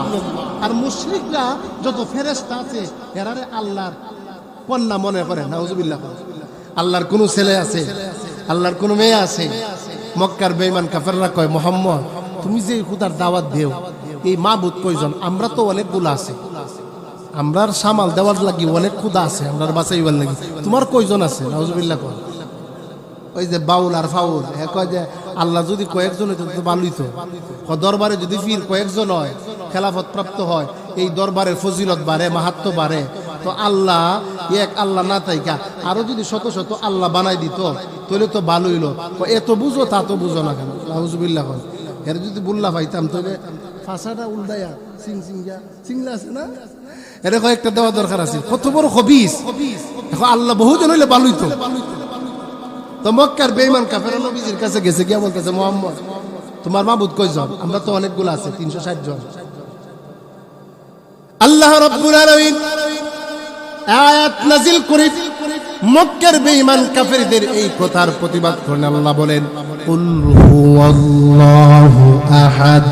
আর মুশরিকরা যত ফেরেশতা আছে এরারে আল্লাহর কন্যা মনে করে, নাউজুবিল্লাহ। আল্লাহর কোন ছেলে আছে, আল্লাহর কোন মেয়ে আছে? মক্কার বেঈমান কাফেররা কয়, মুহাম্মদ তুমি যে খোদার দাওয়াত দেও, এই মাবুদ কয়জন? আমরা তো অনেকগুলো আছে, আমরার সামাল দেওয়ার লাগি অনেক খুদা আছে, আমরার বাঁচাইবার লাগি তোমার কয়জন আছে? নাউজুবিল্লাহ। কয় ওই যে বাউল আর ফাউল, কয় যে আল্লাহ যদি কয়েকজন হইতো তো ভালোই তো। দরবারে যদি ফির কয়েকজন হয়, খেলাফত প্রাপ্ত হয়, এই দরবারের ফজিলত বাড়ে, মাহাত্ম বাড়ে। তো আল্লাহ এক আল্লাহ না তাইকা আরো যদি শত শত আল্লাহ বানাই দিত তাহলে তো ভালো হইলো। এত বুঝো তা তো বুঝো না কেন? নাউজুবিল্লাহ। এর যদি বুল্লা পাইতাম তবে ফাঁসাটা উল্টাইয়া সিংলা আছে না, এটা কয়েকটা দেওয়া দরকার আছে। কত বড় খবিস! এখন আল্লাহ বহুজন হইলে ভালোই তো। তো মক্কার বেঈমান কাফেররা নবীজির কাছে গেছে, গিয়া বলতেছে, মুহাম্মদ তোমার মাবুদ কয়জন? আমরা তো অনেকগুলো আছে, 360 জন। আল্লাহ রাব্বুল আলামিন আয়াত নাযিল করে মক্কার বেঈমান কাফেরদের এই কথার প্রতিবাদ করেন। আল্লাহ বলেন, কুল হুয়াল্লাহু আহাদ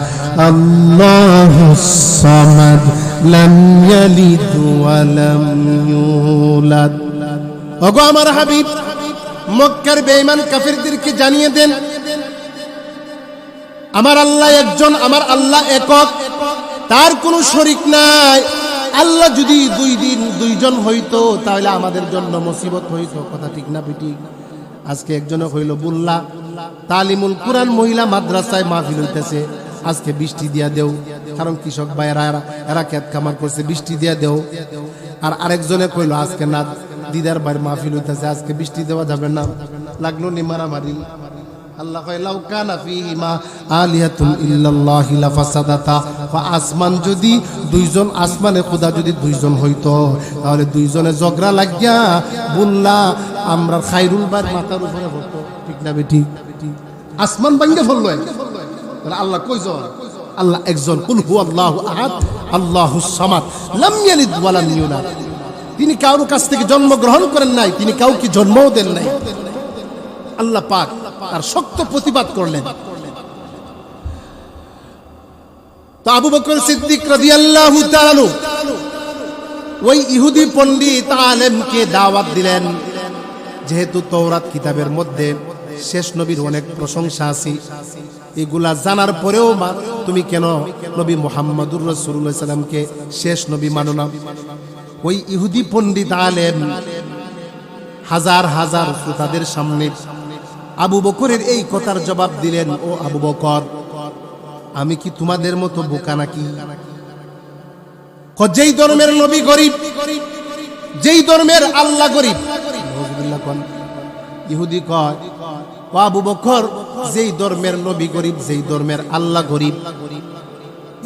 আল্লাহুস সামাদ লাম ইয়ালিদ ওয়া লাম ইউলাদ। ওগো আমার হাবিব, মক্কার বেঈমান কাফিরদেরকে জানিয়ে দেন, আমার আল্লাহ একজন, আমার আল্লাহ একক, তার কোনো শরীক নাই। আল্লাহ যদি দুইজন হইতো তাহলে আমাদের জন্য মুসিবত হইতো। কথা ঠিক না বেঠিক? আজকে একজনে হইল বুল্লা, তালিমুল কুরআন মহিলা মাদ্রাসায় মাহফিল হইতেছে, আজকে বৃষ্টি দিয়া দেও, কারণ কৃষক ভাইয়েরা এরা ক্ষেত খামার করছে, বৃষ্টি দিয়া দেও। আর আরেকজনে কইল আজকে না, দিদার ভাইয়ের মাহফিল হইতেছে, আজকে বৃষ্টি দেওয়া যাবে না। লাগলো নি মারামারি। আল্লাহ কয় লাউ কানা ফীহিমা আলিহাতুন ইল্লাল্লাহি লাফাসাদাতা। আসমান যদি দুইজন, আসমানে খোদা যদি দুইজন হইতো তাহলে দুইজনে ঝগড়া লাগিয়া বুল্লা আমরা খায়রুল ভাইয়ের মাথার উপরে পড়তো। ঠিক না বেটি? আসমান ভাঙ্গে ফেললো। তাহলে আল্লাহ কয়জন? আল্লাহ একজন। কুল হুয়াল্লাহু আহাদ আল্লাহুস সামাদ লাম ইয়ালিদ ওয়া লাম ইউলাদ। তিনি কারোর কাছ থেকে জন্মগ্রহণ করেন নাই, তিনি কাউকে জন্মও দেন নাই। আল্লাহ পাক তার শক্ত প্রতিবাদ করলেন। তো আবু বকর সিদ্দিক রাদিয়াল্লাহু তাআলা ওই ইহুদি পণ্ডিত আলেমকে দাওয়াত দিলেন, যেহেতু তাওরাত কিতাবের মধ্যে শেষ নবীর অনেক প্রশংসা আছে, এগুলা জানার পরেও তুমি কেন নবী মুহাম্মদুর রাসূলুল্লাহ সাল্লাল্লাহু আলাইহি ওয়াসাল্লামকে শেষ নবী মানো না? ওই ইহুদি পণ্ডিত আলেম হাজার হাজার শ্রোতাদের সামনে আবু বকরের এই কথার জবাব দিলেন, ও আবু বকর, আমি কি তোমাদের মতো বোকা নাকি? যেই ধর্মের নবী গরিব, যেই ধর্মের আল্লাহ গরিব। ইহুদি কয়, ও আবু বকর, যেই ধর্মের নবী গরিব, যেই ধর্মের আল্লাহ গরিব,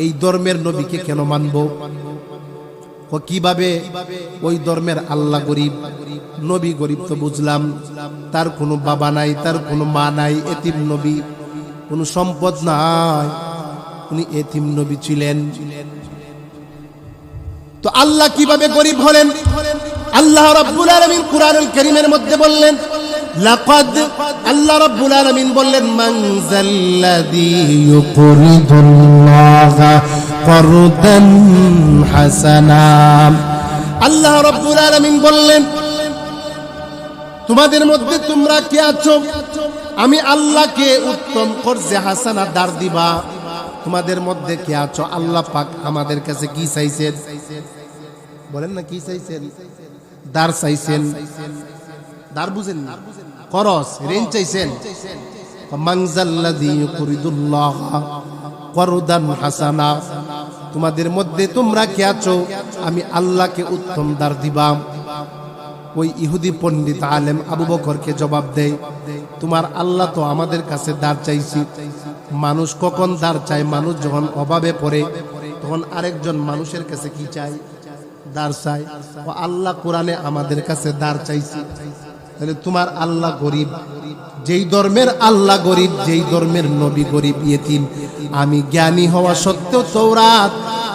এই ধর্মের নবীকে কেন মানব? কিভাবে? ওই ধর্মের আল্লাহ গরিব, নবী গরিব তো বুঝলাম, তার কোনো বাবা নাই, তার কোনো মা নাই, এতিম নবী, কোনো সম্পদ নাই, উনি এতিম নবী ছিলেন। তো আল্লাহ কিভাবে গরিব হলেন? আল্লাহ রাব্বুল আলামিন কুরআনুল কারীমের মধ্যে বললেন, লাকাদ, আল্লাহ রাব্বুল আলামিন বললেন, মান যাল্লাযী ইউকরিদুল্লাহা করদান হাসানা। আল্লাহ রাব্বুল আলামিন বললেন, তোমাদের মধ্যে তোমরা কে আছো, আমি আল্লাহকে উত্তম কর্জে হাসানা দার দিবা। তোমাদের মধ্যে কে আছো? আল্লাহ পাক আমাদের কাছে কি চাইছেন? বলেন না, কি চাইছেন? দার চাইছেন। দার বুঝেন না? করস, ঋণ চাইছেন। মানজাল্লাযী ইউকরিদুল্লাহা করদান হাসানা। তোমাদের মধ্যে তোমরা কে আছো, আমি আল্লাহকে উত্তম দার দিবা। ওই ইহুদি পণ্ডিত আলেম আবু বকরকে জবাব দেয়, তোমার আল্লাহ তো আমাদের কাছে দার চাইছি। মানুষ কখন দার চায়? মানুষ যখন অভাবে পড়ে তখন আরেকজন মানুষের কাছে কি চাই? দার চাই। ও আল্লাহ কোরআনে আমাদের কাছে দার চাইছি। তাহলে তোমার আল্লাহ গরিব, যেই ধর্মের আল্লাহ গরিব, যেই ধর্মের নবী গরিব, ইয়েতিম। আমি জ্ঞানী হওয়া সত্ত্বেও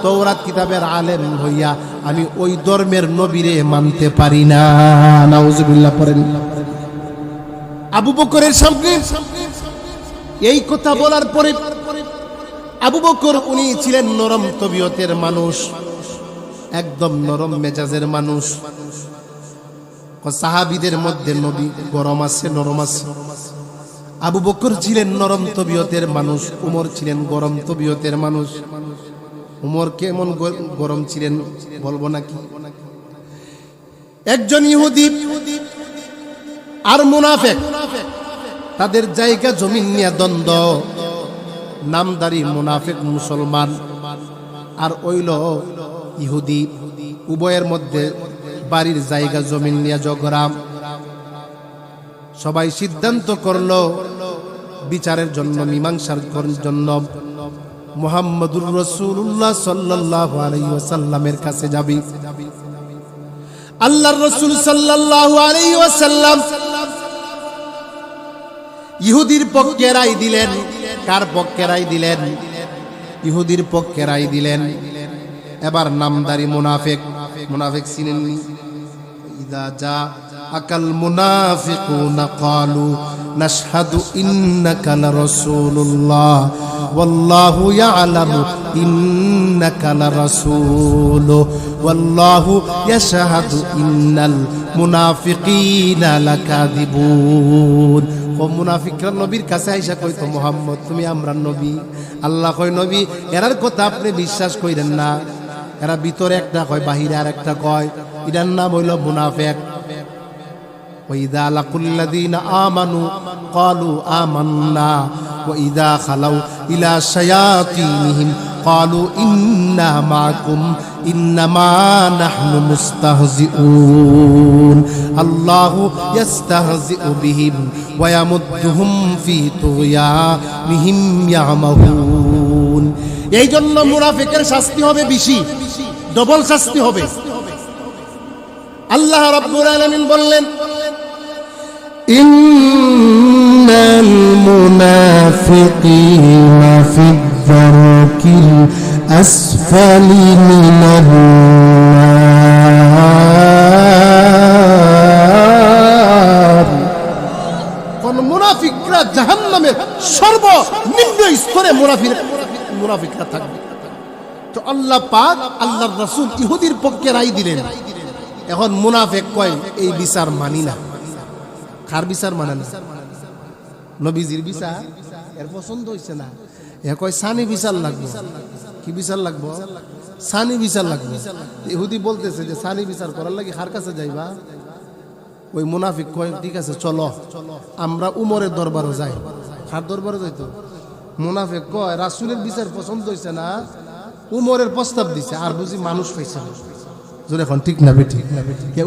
তৌরাত কিতাবের আলেম হইয়া আমি ওই ধর্মের নবীরে মানতে পারি না। নাউজুবিল্লাহ পড়েন। আবু বকরের সামনে এই কথা বলার পরে আবু বকর উনি ছিলেন নরম তবিয়তের মানুষ, একদম নরম মেজাজের মানুষ। সাহাবীদের মধ্যে নবী গরম আছে, নরম আছে। আবু বকর ছিলেন নরম তবিয়তের মানুষ, উমর ছিলেন গরম তবিয়তের মানুষ। উমর কেমন গরম ছিলেন বলবো নাকি? একজন ইহুদি আর মুনাফিক, তাদের জায়গা জমিন নিয়ে দ্বন্দ্ব। নামদারি মুনাফিক মুসলমান আর ওইল ইহুদি, উভয়ের মধ্যে বাড়ির জায়গা জমিন নিয়ে ঝগড়া। সবাই সিদ্ধান্ত করলো বিচারের জন্য, মীমাংসার জন্য মুহাম্মদুর রাসূলুল্লাহ সাল্লাল্লাহু আলাইহি ওয়াসাল্লামের কাছে যাবি। আল্লাহর রাসূল সাল্লাল্লাহু আলাইহি ওয়াসাল্লাম ইহুদির পক্ষে রায় দিলেন। কার পক্ষে রায় দিলেন? ইহুদির পক্ষে রায় দিলেন। এবার নামদারি মুনাফিক চিনেননি? ইদা জা আকাল মুনাফিকুনা ক্বালু নাশহাদু ইন্নাকা লারাসূলুল্লাহ ওয়াল্লাহু ইয়ালামু ইন্নাকা লারাসূলু ওয়াল্লাহু ইয়াশহাদু ইন্নাল মুনাফিকিনা লাকাযিবুন। ও মুনাফিকরা নবীর কাছে আইসা কইতো, মুহাম্মদ তুমি আমরা নবী। আল্লাহ কয়, নবী এরার কথা আপনি বিশ্বাস কইরেন না, এরা ভিতরে একটা কয় বাহিরে আর একটা কয়, এটার নাম হইল মুনাফিক। وَإِذَا لَقُوا الَّذِينَ آمَنُوا قَالُوا آمَنَّا وَإِذَا خَلَوْا إِلَى شَيَاطِينِهِمْ قَالُوا إِنَّا مَعَكُمْ إِنَّمَا نَحْنُ مُسْتَهْزِئُونَ اللَّهُ يَسْتَهْزِئُ بِهِمْ وَيَمُدُّهُمْ فِي طُغْيَانِهِمْ يَعْمَهُونَ। এই জন্য মুনাফিকের শাস্তি হবে বেশি, ডবল শাস্তি হবে। আল্লাহ রাব্বুল আলামিন বললেন, ইন্নাল মুনাফিকিনা ফিদ-দারকিল আসফালি মিনান নার। কোন মুনাফিকরা জাহান্নামের সর্বনিম্ন স্তরে মুনাফিকরা থাকবে। তো আল্লাহ পাক আল্লাহর রাসূল ইহুদির পক্ষে রায় দিলেন। এখন মুনাফিক কয় এই বিচার মানি না। কার বিচার মানে না? নবীজির বিচার এর পছন্দ হইছে না। এ কয় সানি বিচার লাগবে। কি বিচার লাগবে? সানি বিচার লাগবে। ইহুদি বলতেছে যে সানি বিচার করার লাগি কার কাছে যাইবা? ওই মুনাফিক কয় ঠিক আছে চলো আমরা উমরের দরবারে যাই। কার দরবারে যাইতো? মুনাফিক কয় রাসূলের বিচার পছন্দ হইছে না, উমরের প্রস্তাব দিছে, আর বুঝি মানুষ পাইছে না। এখন ঠিক না বেঠি?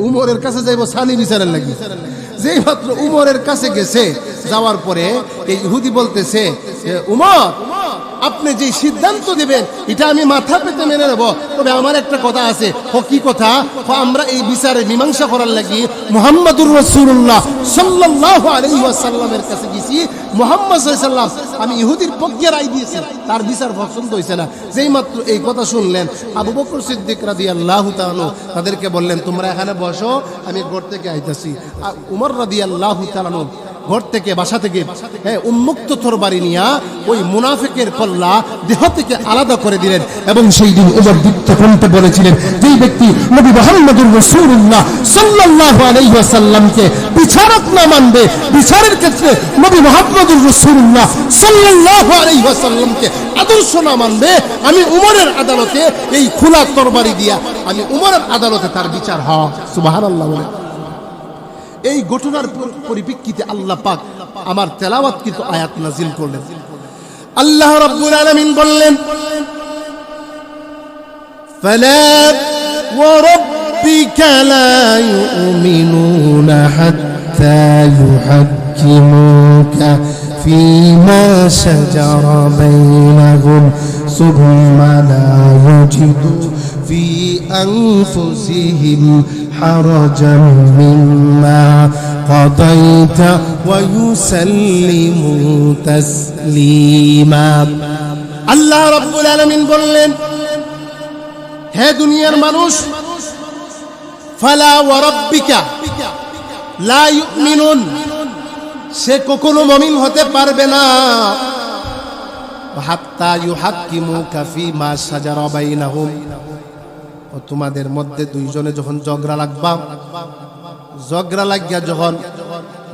উমরের কাছে যাইব সানি বিচারের লাগি। যেই মাত্র উমরের কাছে গেছে, যাওয়ার পরে এই ইহুদি বলতেছে, উমর আপনি যে সিদ্ধান্ত দিবেন এটা আমি মাথা পেতে মেনে নেব, তবে আমার একটা কথা আছে। কি কথা? আমরা এই বিচারে মীমাংসা করার লাগি মুহাম্মাদুর রাসূলুল্লাহ সাল্লাল্লাহু আলাইহি ওয়াসাল্লামের কাছে গেছি। মুহাম্মদ সাল্লাল্লাহু আলাইহি ওয়াসাল্লাম আমি ইহুদির পক্ষে রায় দিয়েছি, তার বিচার পছন্দ হইছে না। যেই মাত্র এই কথা শুনলেন, আবু বকর সিদ্দিক রাদিয়াল্লাহু তাআলা তাদেরকে বললেন, তোমরা এখানে বসো, আমি ঘর থেকে আইতাছি। আর উমর রাদিয়াল্লাহু তাআলা ঘর থেকে, বাসা থেকে উন্মুক্ত তরবারি নিয়া ওই মুনাফিকের কল্লা দেহ থেকে আলাদা করে দিলেন। এবং সেই দিন ওমর দীপ্ত কণ্ঠে বলেছিলেন, যেই ব্যক্তি নবী মুহাম্মদুর রাসূলুল্লাহ সাল্লাল্লাহু আলাইহি ওয়াসাল্লামকে বিচারক না মানবে, বিচারের ক্ষেত্রে নবী মুহাম্মদুর রাসূলুল্লাহ সাল্লাল্লাহু আলাইহি ওয়াসাল্লামকে আদর্শ না মানবে, আমি উমরের আদালতে এই খোলা তরবারি দিয়া আমি উমরের আদালতে তার বিচার হয়। সুবহানাল্লাহ বলে। এই ঘটনার পরিপ্রেক্ষিতে আল্লাহ পাক আমার তেলাওয়াতকৃত আয়াত নাজিল করলেন। আল্লাহ রাব্বুল আলামিন বললেন, ফালা ওয়া রাব্বিকা লা ইউমিনুনা হাত্তা ইউহাক্কিমুকা ফীমা শাজারা বাইনাহুম সুম্মা লা ইয়াজিদু ফি আনফুসিহিম হারাজান মিম্মা قضيت ويسلموا تسليما। আল্লাহ রাব্বুল আলামিন বললেন, হে দুনিয়ার মানুষ, ফালা ওয়া রাব্বিকা লা ইউমিনুন, সে কখনো মুমিন হতে পারবে না, হাত্তা ইউহাক্কিমুকা ফীমা শাজারা বাইনাহুম, তোমাদের মধ্যে দুইজনে যখন ঝগড়া লাগবা, ঝগড়া লাগিয়া যখন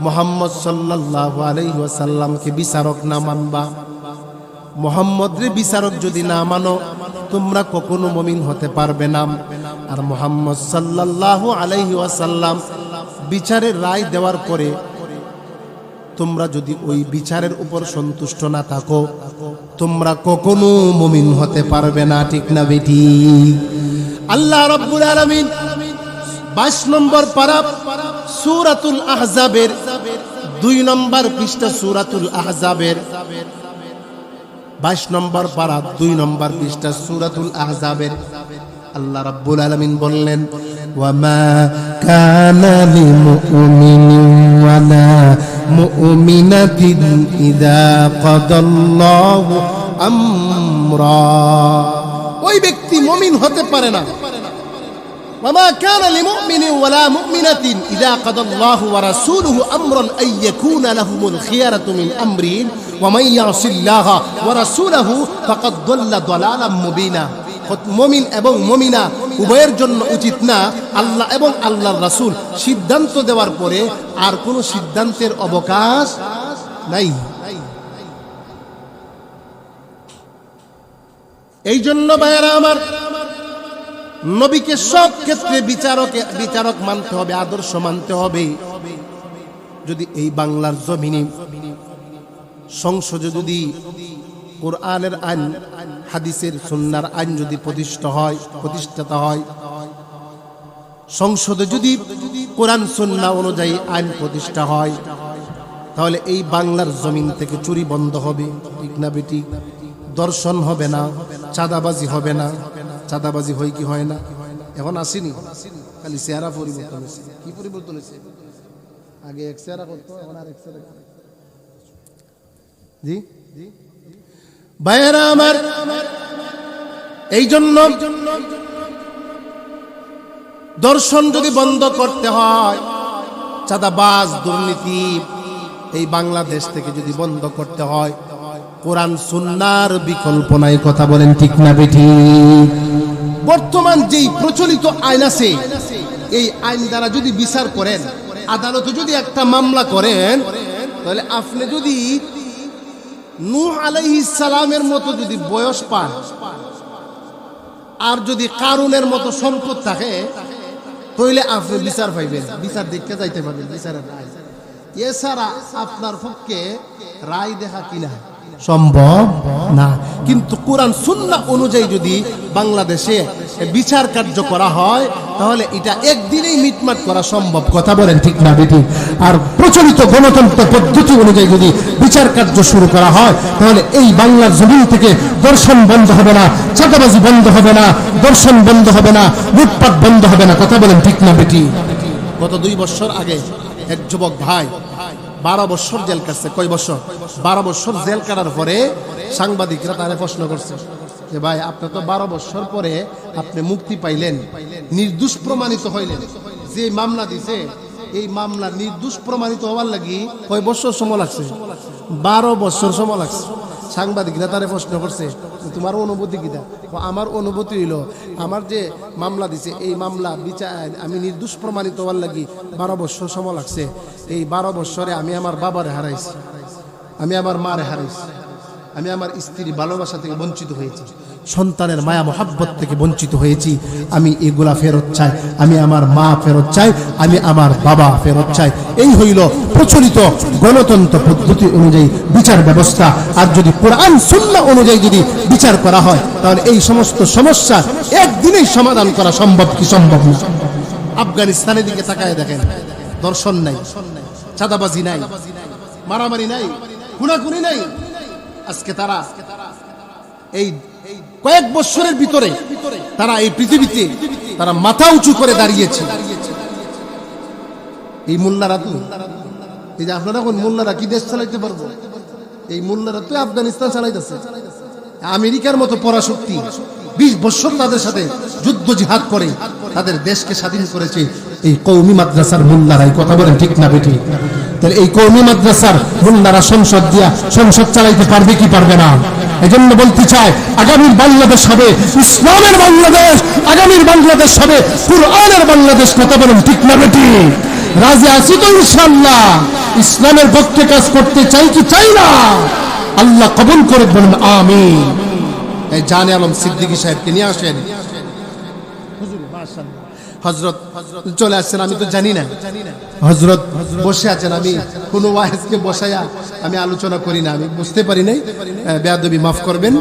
মুহাম্মদ সাল্লাল্লাহু আলাইহি ওয়াসাল্লামকে বিচারক না মানবা, মুহাম্মদরে বিচারক যদি না মানো, তোমরা কখনো মুমিন হতে পারবে না। আর মুহাম্মদ সাল্লাল্লাহু আলাইহি ওয়াসাল্লাম বিচারের রায় দেওয়ার পরে তোমরা যদি ওই বিচারের উপর সন্তুষ্ট না থাকো, তোমরা কখনো মুমিন হতে পারবে না। ঠিক না বেটি? আল্লাহ রাব্বুল আলামিন 22 নম্বর পারা সূরাতুল আহজাবের 2 নম্বর পৃষ্ঠা, সূরাতুল আহজাবের 22 নম্বর পারা 2 নম্বর পৃষ্ঠা সূরাতুল আহজাবের আল্লাহ রাব্বুল আলামিন বললেন, ওয়ামা কানা লিমুমিনিন ওয়ালা মুমিনাতিন ইযা কাদাল্লাহু আমরা, ওই ব্যক্তি মুমিন হতে পারে না। وما كان لمؤمن ولا مؤمنة إذا قضى الله ورسوله أمرا أن يكون لهم الخيرة من أمرهم ওয়া মান ইয়াসিল্লাহা ওয়া রাসূলাহু ফাকাদ দাল্লা দালালাম মুবিনা। মুমিন এবং মুমিনা উভয়ের জন্য উচিত না আল্লাহ এবং আল্লাহর রাসূল সিদ্ধান্ত দেওয়ার পরে আর কোনো সিদ্ধান্তের অবকাশ নাই। এই জন্য ভাইয়েরা আমার, নবীকে সব ক্ষেত্রে বিচারক মানতে হবে, আদর্শ মানতে হবে। যদি এই বাংলার জমিনে সংসদে যদি কোরআনের আইন, হাদিসের সুন্নাহর আইন যদি প্রতিষ্ঠিত হয়, সংসদে যদি কোরআন সুন্নাহ অনুযায়ী আইন প্রতিষ্ঠা হয়, তাহলে এই বাংলার জমিন থেকে চুরি বন্ধ হবে, ঠিক না বেটি? দর্শন হবে না, চাঁদাবাজি হবে না। চাঁদাবাজি হয় কি হয় না? এখন আসেনি, খালি চেহারা পরিবর্তন হয়েছে। কি পরিবর্তন হয়েছে? আগে এক চেহারা করতো, এখন আর এক চেহারা। জি ভাইয়েরা আমার, এই জন্য দর্শন যদি বন্ধ করতে হয়, চাঁদাবাজ দুর্নীতি এই বাংলাদেশ থেকে যদি বন্ধ করতে হয়, কোরআন সুন্নাহর বিকল্প নাই। কথা বলেন ঠিক না বেঠি? বর্তমান যেই প্রচলিত আইন আছে, এই আইন দ্বারা যদি বিচার করেন, আদালতে যদি একটা মামলা করেন, তাহলে আপনি যদি নূহ আলাইহিস সালামের মতো যদি বয়স পান, আর যদি কারুনের মতো সম্পদ থাকে, তাহলে আপনি বিচার পাইবেন, বিচার দেখতে যাইতে পারবেন, বিচারের রায়। এছাড়া আপনার পক্ষে রায় দেখা কিনা সম্ভব না। কিন্তু কোরআন সুন্নাহ অনুযায়ী যদি বাংলাদেশে বিচার কার্য করা হয়, তাহলে এটা একদিনেই মিটমাট করা সম্ভব। কথা বলেন ঠিক না বেটি? আর প্রচলিত গণতন্ত্র পদ্ধতি অনুযায়ী যদি বিচার কার্য শুরু করা হয়, তাহলে এই বাংলার জমিন থেকে দর্শন বন্ধ হবে না, চাঁদাবাজি বন্ধ হবে না, দর্শন বন্ধ হবে না, লুটপাট বন্ধ হবে না। কথা বলেন ঠিক না বেটি? গত 2 বছর আগে এক যুবক ভাই 12 বছর জেল কাটছে। কয় বছর? 12 বছর জেল কাটার পরে সাংবাদিকরা তারে প্রশ্ন করছে যে ভাই, আপনি তো 12 বছর পরে আপনি মুক্তি পাইলেন, নির্দোষ প্রমাণিত হইলেন, যে মামলা দিছে এই মামলা নির্দোষ প্রমাণিত হওয়ার লাগি কয় বছর সময় লাগছে? 12 বছর সময় লাগছে। সাংবাদিকরা তারে প্রশ্ন করছে, তোমার অনুভূতি কিটা? আমার অনুভূতি হইল, আমার যে মামলা দিছে এই মামলা বিচার আমি নির্দোষ প্রমাণিত হওয়ার লাগি 12 বছর সময় লাগছে। এই 12 বছরে আমি আমার বাবারে হারাইছি, আমি আমার মারে হারাইছি, আমি আমার স্ত্রীর ভালোবাসা থেকে বঞ্চিত হয়েছি, সন্তানের মায়া মহাব্বত থেকে বঞ্চিত হয়েছি। আমি এগুলা ফেরত চাই, আমি আমার মা ফেরত চাই, আমি আমার বাবা ফেরত চাই। এই হইল প্রচলিত গণতন্ত্র পদ্ধতি অনুযায়ী বিচার ব্যবস্থা। আর যদি কোরআন সুন্নাহ অনুযায়ী যদি বিচার করা হয়, তাহলে এই সমস্ত সমস্যা একদিনেই সমাধান করা সম্ভব কি সম্ভব না? আফগানিস্তানের দিকে তাকায় দেখেন, দর্শন নাই, চাঁদাবাজি নাই, মারামারি নাই, খুনাখুনি নাই। আজকে তারা এই কয়েক বছরের ভিতরে তারা এই পৃথিবীতে তারা মাথা উঁচু করে দাঁড়িয়েছে। এই মোল্লারা তো, এই যে আপনারা কোন মোল্লারা কি দেশ চালাইতে পারবো? এই মোল্লারা তো আফগানিস্তান চালাইতেছে। আমেরিকার মতো পরাশক্তি 20 বছর তাদের সাথে যুদ্ধ জিহাদ করে তাদের দেশকে স্বাধীন করেছে এই কওমি মাদ্রাসার মোল্লারাই। কথা বলেন ঠিক না বেটি? তাহলে এই কওমি মাদ্রাসার মোল্লারা সংসদ চালাইতে পারবে কি পারবে না? এজন্য বলতে চাই, আগামীর বাংলাদেশ হবে ইসলামের বাংলাদেশ, আগামীর বাংলাদেশ হবে কুরআনের বাংলাদেশ। কথা বলেন ঠিক না বেটি? রাজি আছি তো ইনশাআল্লাহ? ইসলামের পক্ষে কাজ করতে চাই কি চাই না? আল্লাহ কবুল করে বলেন আমিন। এই জানে আলম সিদ্দিকী সাহেবকে নিয়ে আসেন। হযরত চলে আসছেন, আমি তো জানি না। হযরত বসে আছেন, আমি কোনো ওয়াইজকে বসায়া আমি আলোচনা করি না, আমি বুঝতে পারি নাই, বেয়াদবি মাফ করবেন।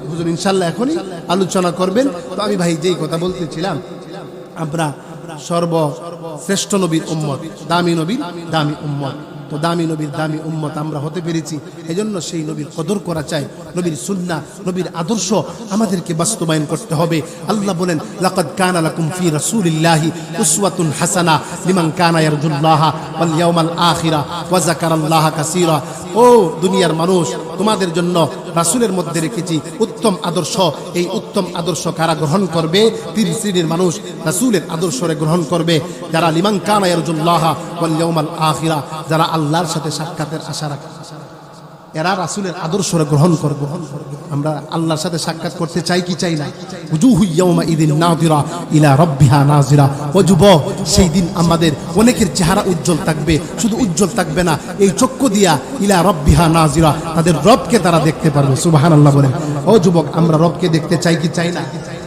হুজুর ইনশাআল্লাহ এখনই আলোচনা করবেন। তো আমি ভাই যেই কথা বলতেছিলাম, আমরা সর্বশ্রেষ্ঠ নবীর উম্মত, দামি নবীর দামি উম্মত। তো দামি নবীর দামি উম্মত আমরা হতে পেরেছি, এজন্য সেই নবীর কদর করা চাই। নবীর সুন্নাহ, নবীর আদর্শ আমাদেরকে বাস্তবায়ন করতে হবে। আল্লাহ বলেন, লাকাদ কানা লাকুম ফি রাসূলিল্লাহি উসওয়াতুন হাসানাহ লিমান কানা ইয়ারজুল্লাহা ওয়াল ইয়াউমাল আখিরা ওয়া যাকারাল্লাহা কাসীরা। ও দুনিয়ার মানুষ, তোমাদের জন্য রাসূলের মধ্যে রেখেছি উত্তম আদর্শ। এই উত্তম আদর্শ কারা গ্রহণ করবে? 3 শ্রেণীর মানুষ রাসূলের আদর্শরে গ্রহণ করবে। যারা লিমান কানা ইয়ারজুল্লাহা ওয়াল ইয়াউমাল আখিরা, যারা আল্লাহর সাথে সাক্ষাতের আশা রাখে। এরা রাসূলের আদর্শ গ্রহণ করব। আমরা আল্লাহর সাথে সাক্ষাৎ করতে চাই কি চাই না? উজুহু ইয়াউমা ইদিন নাযিরা ইলা রাব্বিহা নাযিরা। ও যুবক, সেই দিন আমাদের অনেকের চেহারা উজ্জ্বল থাকবে, শুধু উজ্জ্বল থাকবে না, এই চক্ষু দিয়া ইলা রাব্বিহা নাযিরা, তাদের রবকে তারা দেখতে পারবে। সুবহানাল্লাহ বলেন। ও যুবক, আমরা রবকে দেখতে চাই কি চাই না?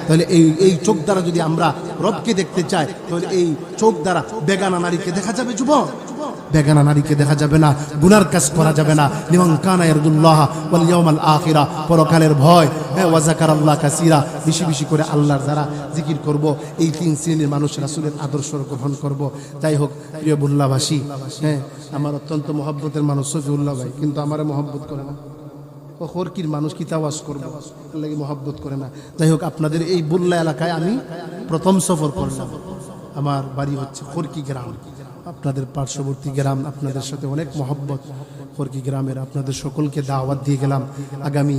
তাহলে এই চোখ দ্বারা যদি আমরা রবকে দেখতে চাই, তাহলে এই চোখ দ্বারা বেগানা নারীকে দেখা যাবে। যুবক, বেগানা নারীকে দেখা যাবে না, গুনার কাজ করা যাবে না। লিমান কানা ইয়ারজুল্লাহ ওয়াল ইয়াউমাল আখিরা, পরকালের ভয়, ওয়া যাকারাল্লাহ কাসীরা, বেশি বেশি করে আল্লাহর দ্বারা জিকির করব। এই তিন শ্রেণীর মানুষ রাসূলের আদর্শ গ্রহণ করব। যাই হোক, প্রিয় বুল্লাবাসী, আমার অত্যন্ত মহব্বতের মানুষ সফিউল্লাহ ভাই, কিন্তু আমারে মহব্বত করে না। খরকির মানুষ কি তাওয়াজ করবো, লাগে মহব্বত করে না। যাই হোক, আপনাদের এই বুল্লা এলাকায় আমি প্রথম সফর করলাম। আমার বাড়ি হচ্ছে খরকি গ্রাম, আপনাদের পার্শ্ববর্তী গ্রাম, আপনাদের সাথে অনেক মহব্বত। খরকি গ্রামের আপনাদের সকলকে দাওয়াত দিয়ে গেলাম। আগামী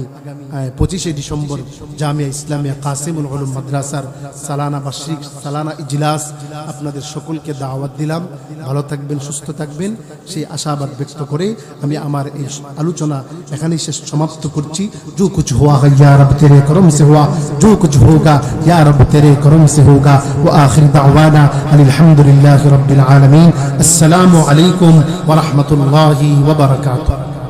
25শে ডিসেম্বর জামিয়া ইসলামিয়া কাসিমুল উলুম মাদ্রাসার সালানা বার্ষিক সালানা ইজলাস, আপনাদের সকলকে দাওয়াত দিলাম। ভালো থাকবেন, সুস্থ থাকবেন, সেই আশাবাদ ব্যক্ত করে আমি আমার এই আলোচনা এখানেই সমাপ্ত করছি। जो कुछ हुआ या रब तेरे करम से हुआ, जो कुछ होगा या रब तेरे करम से होगा। व आखिर दावाना अल्हम्दुलिल्लाहि रब्बिल आलमीन। अस्सलामु अलैकुम व रहमतुल्लाहि व बरकातुहू।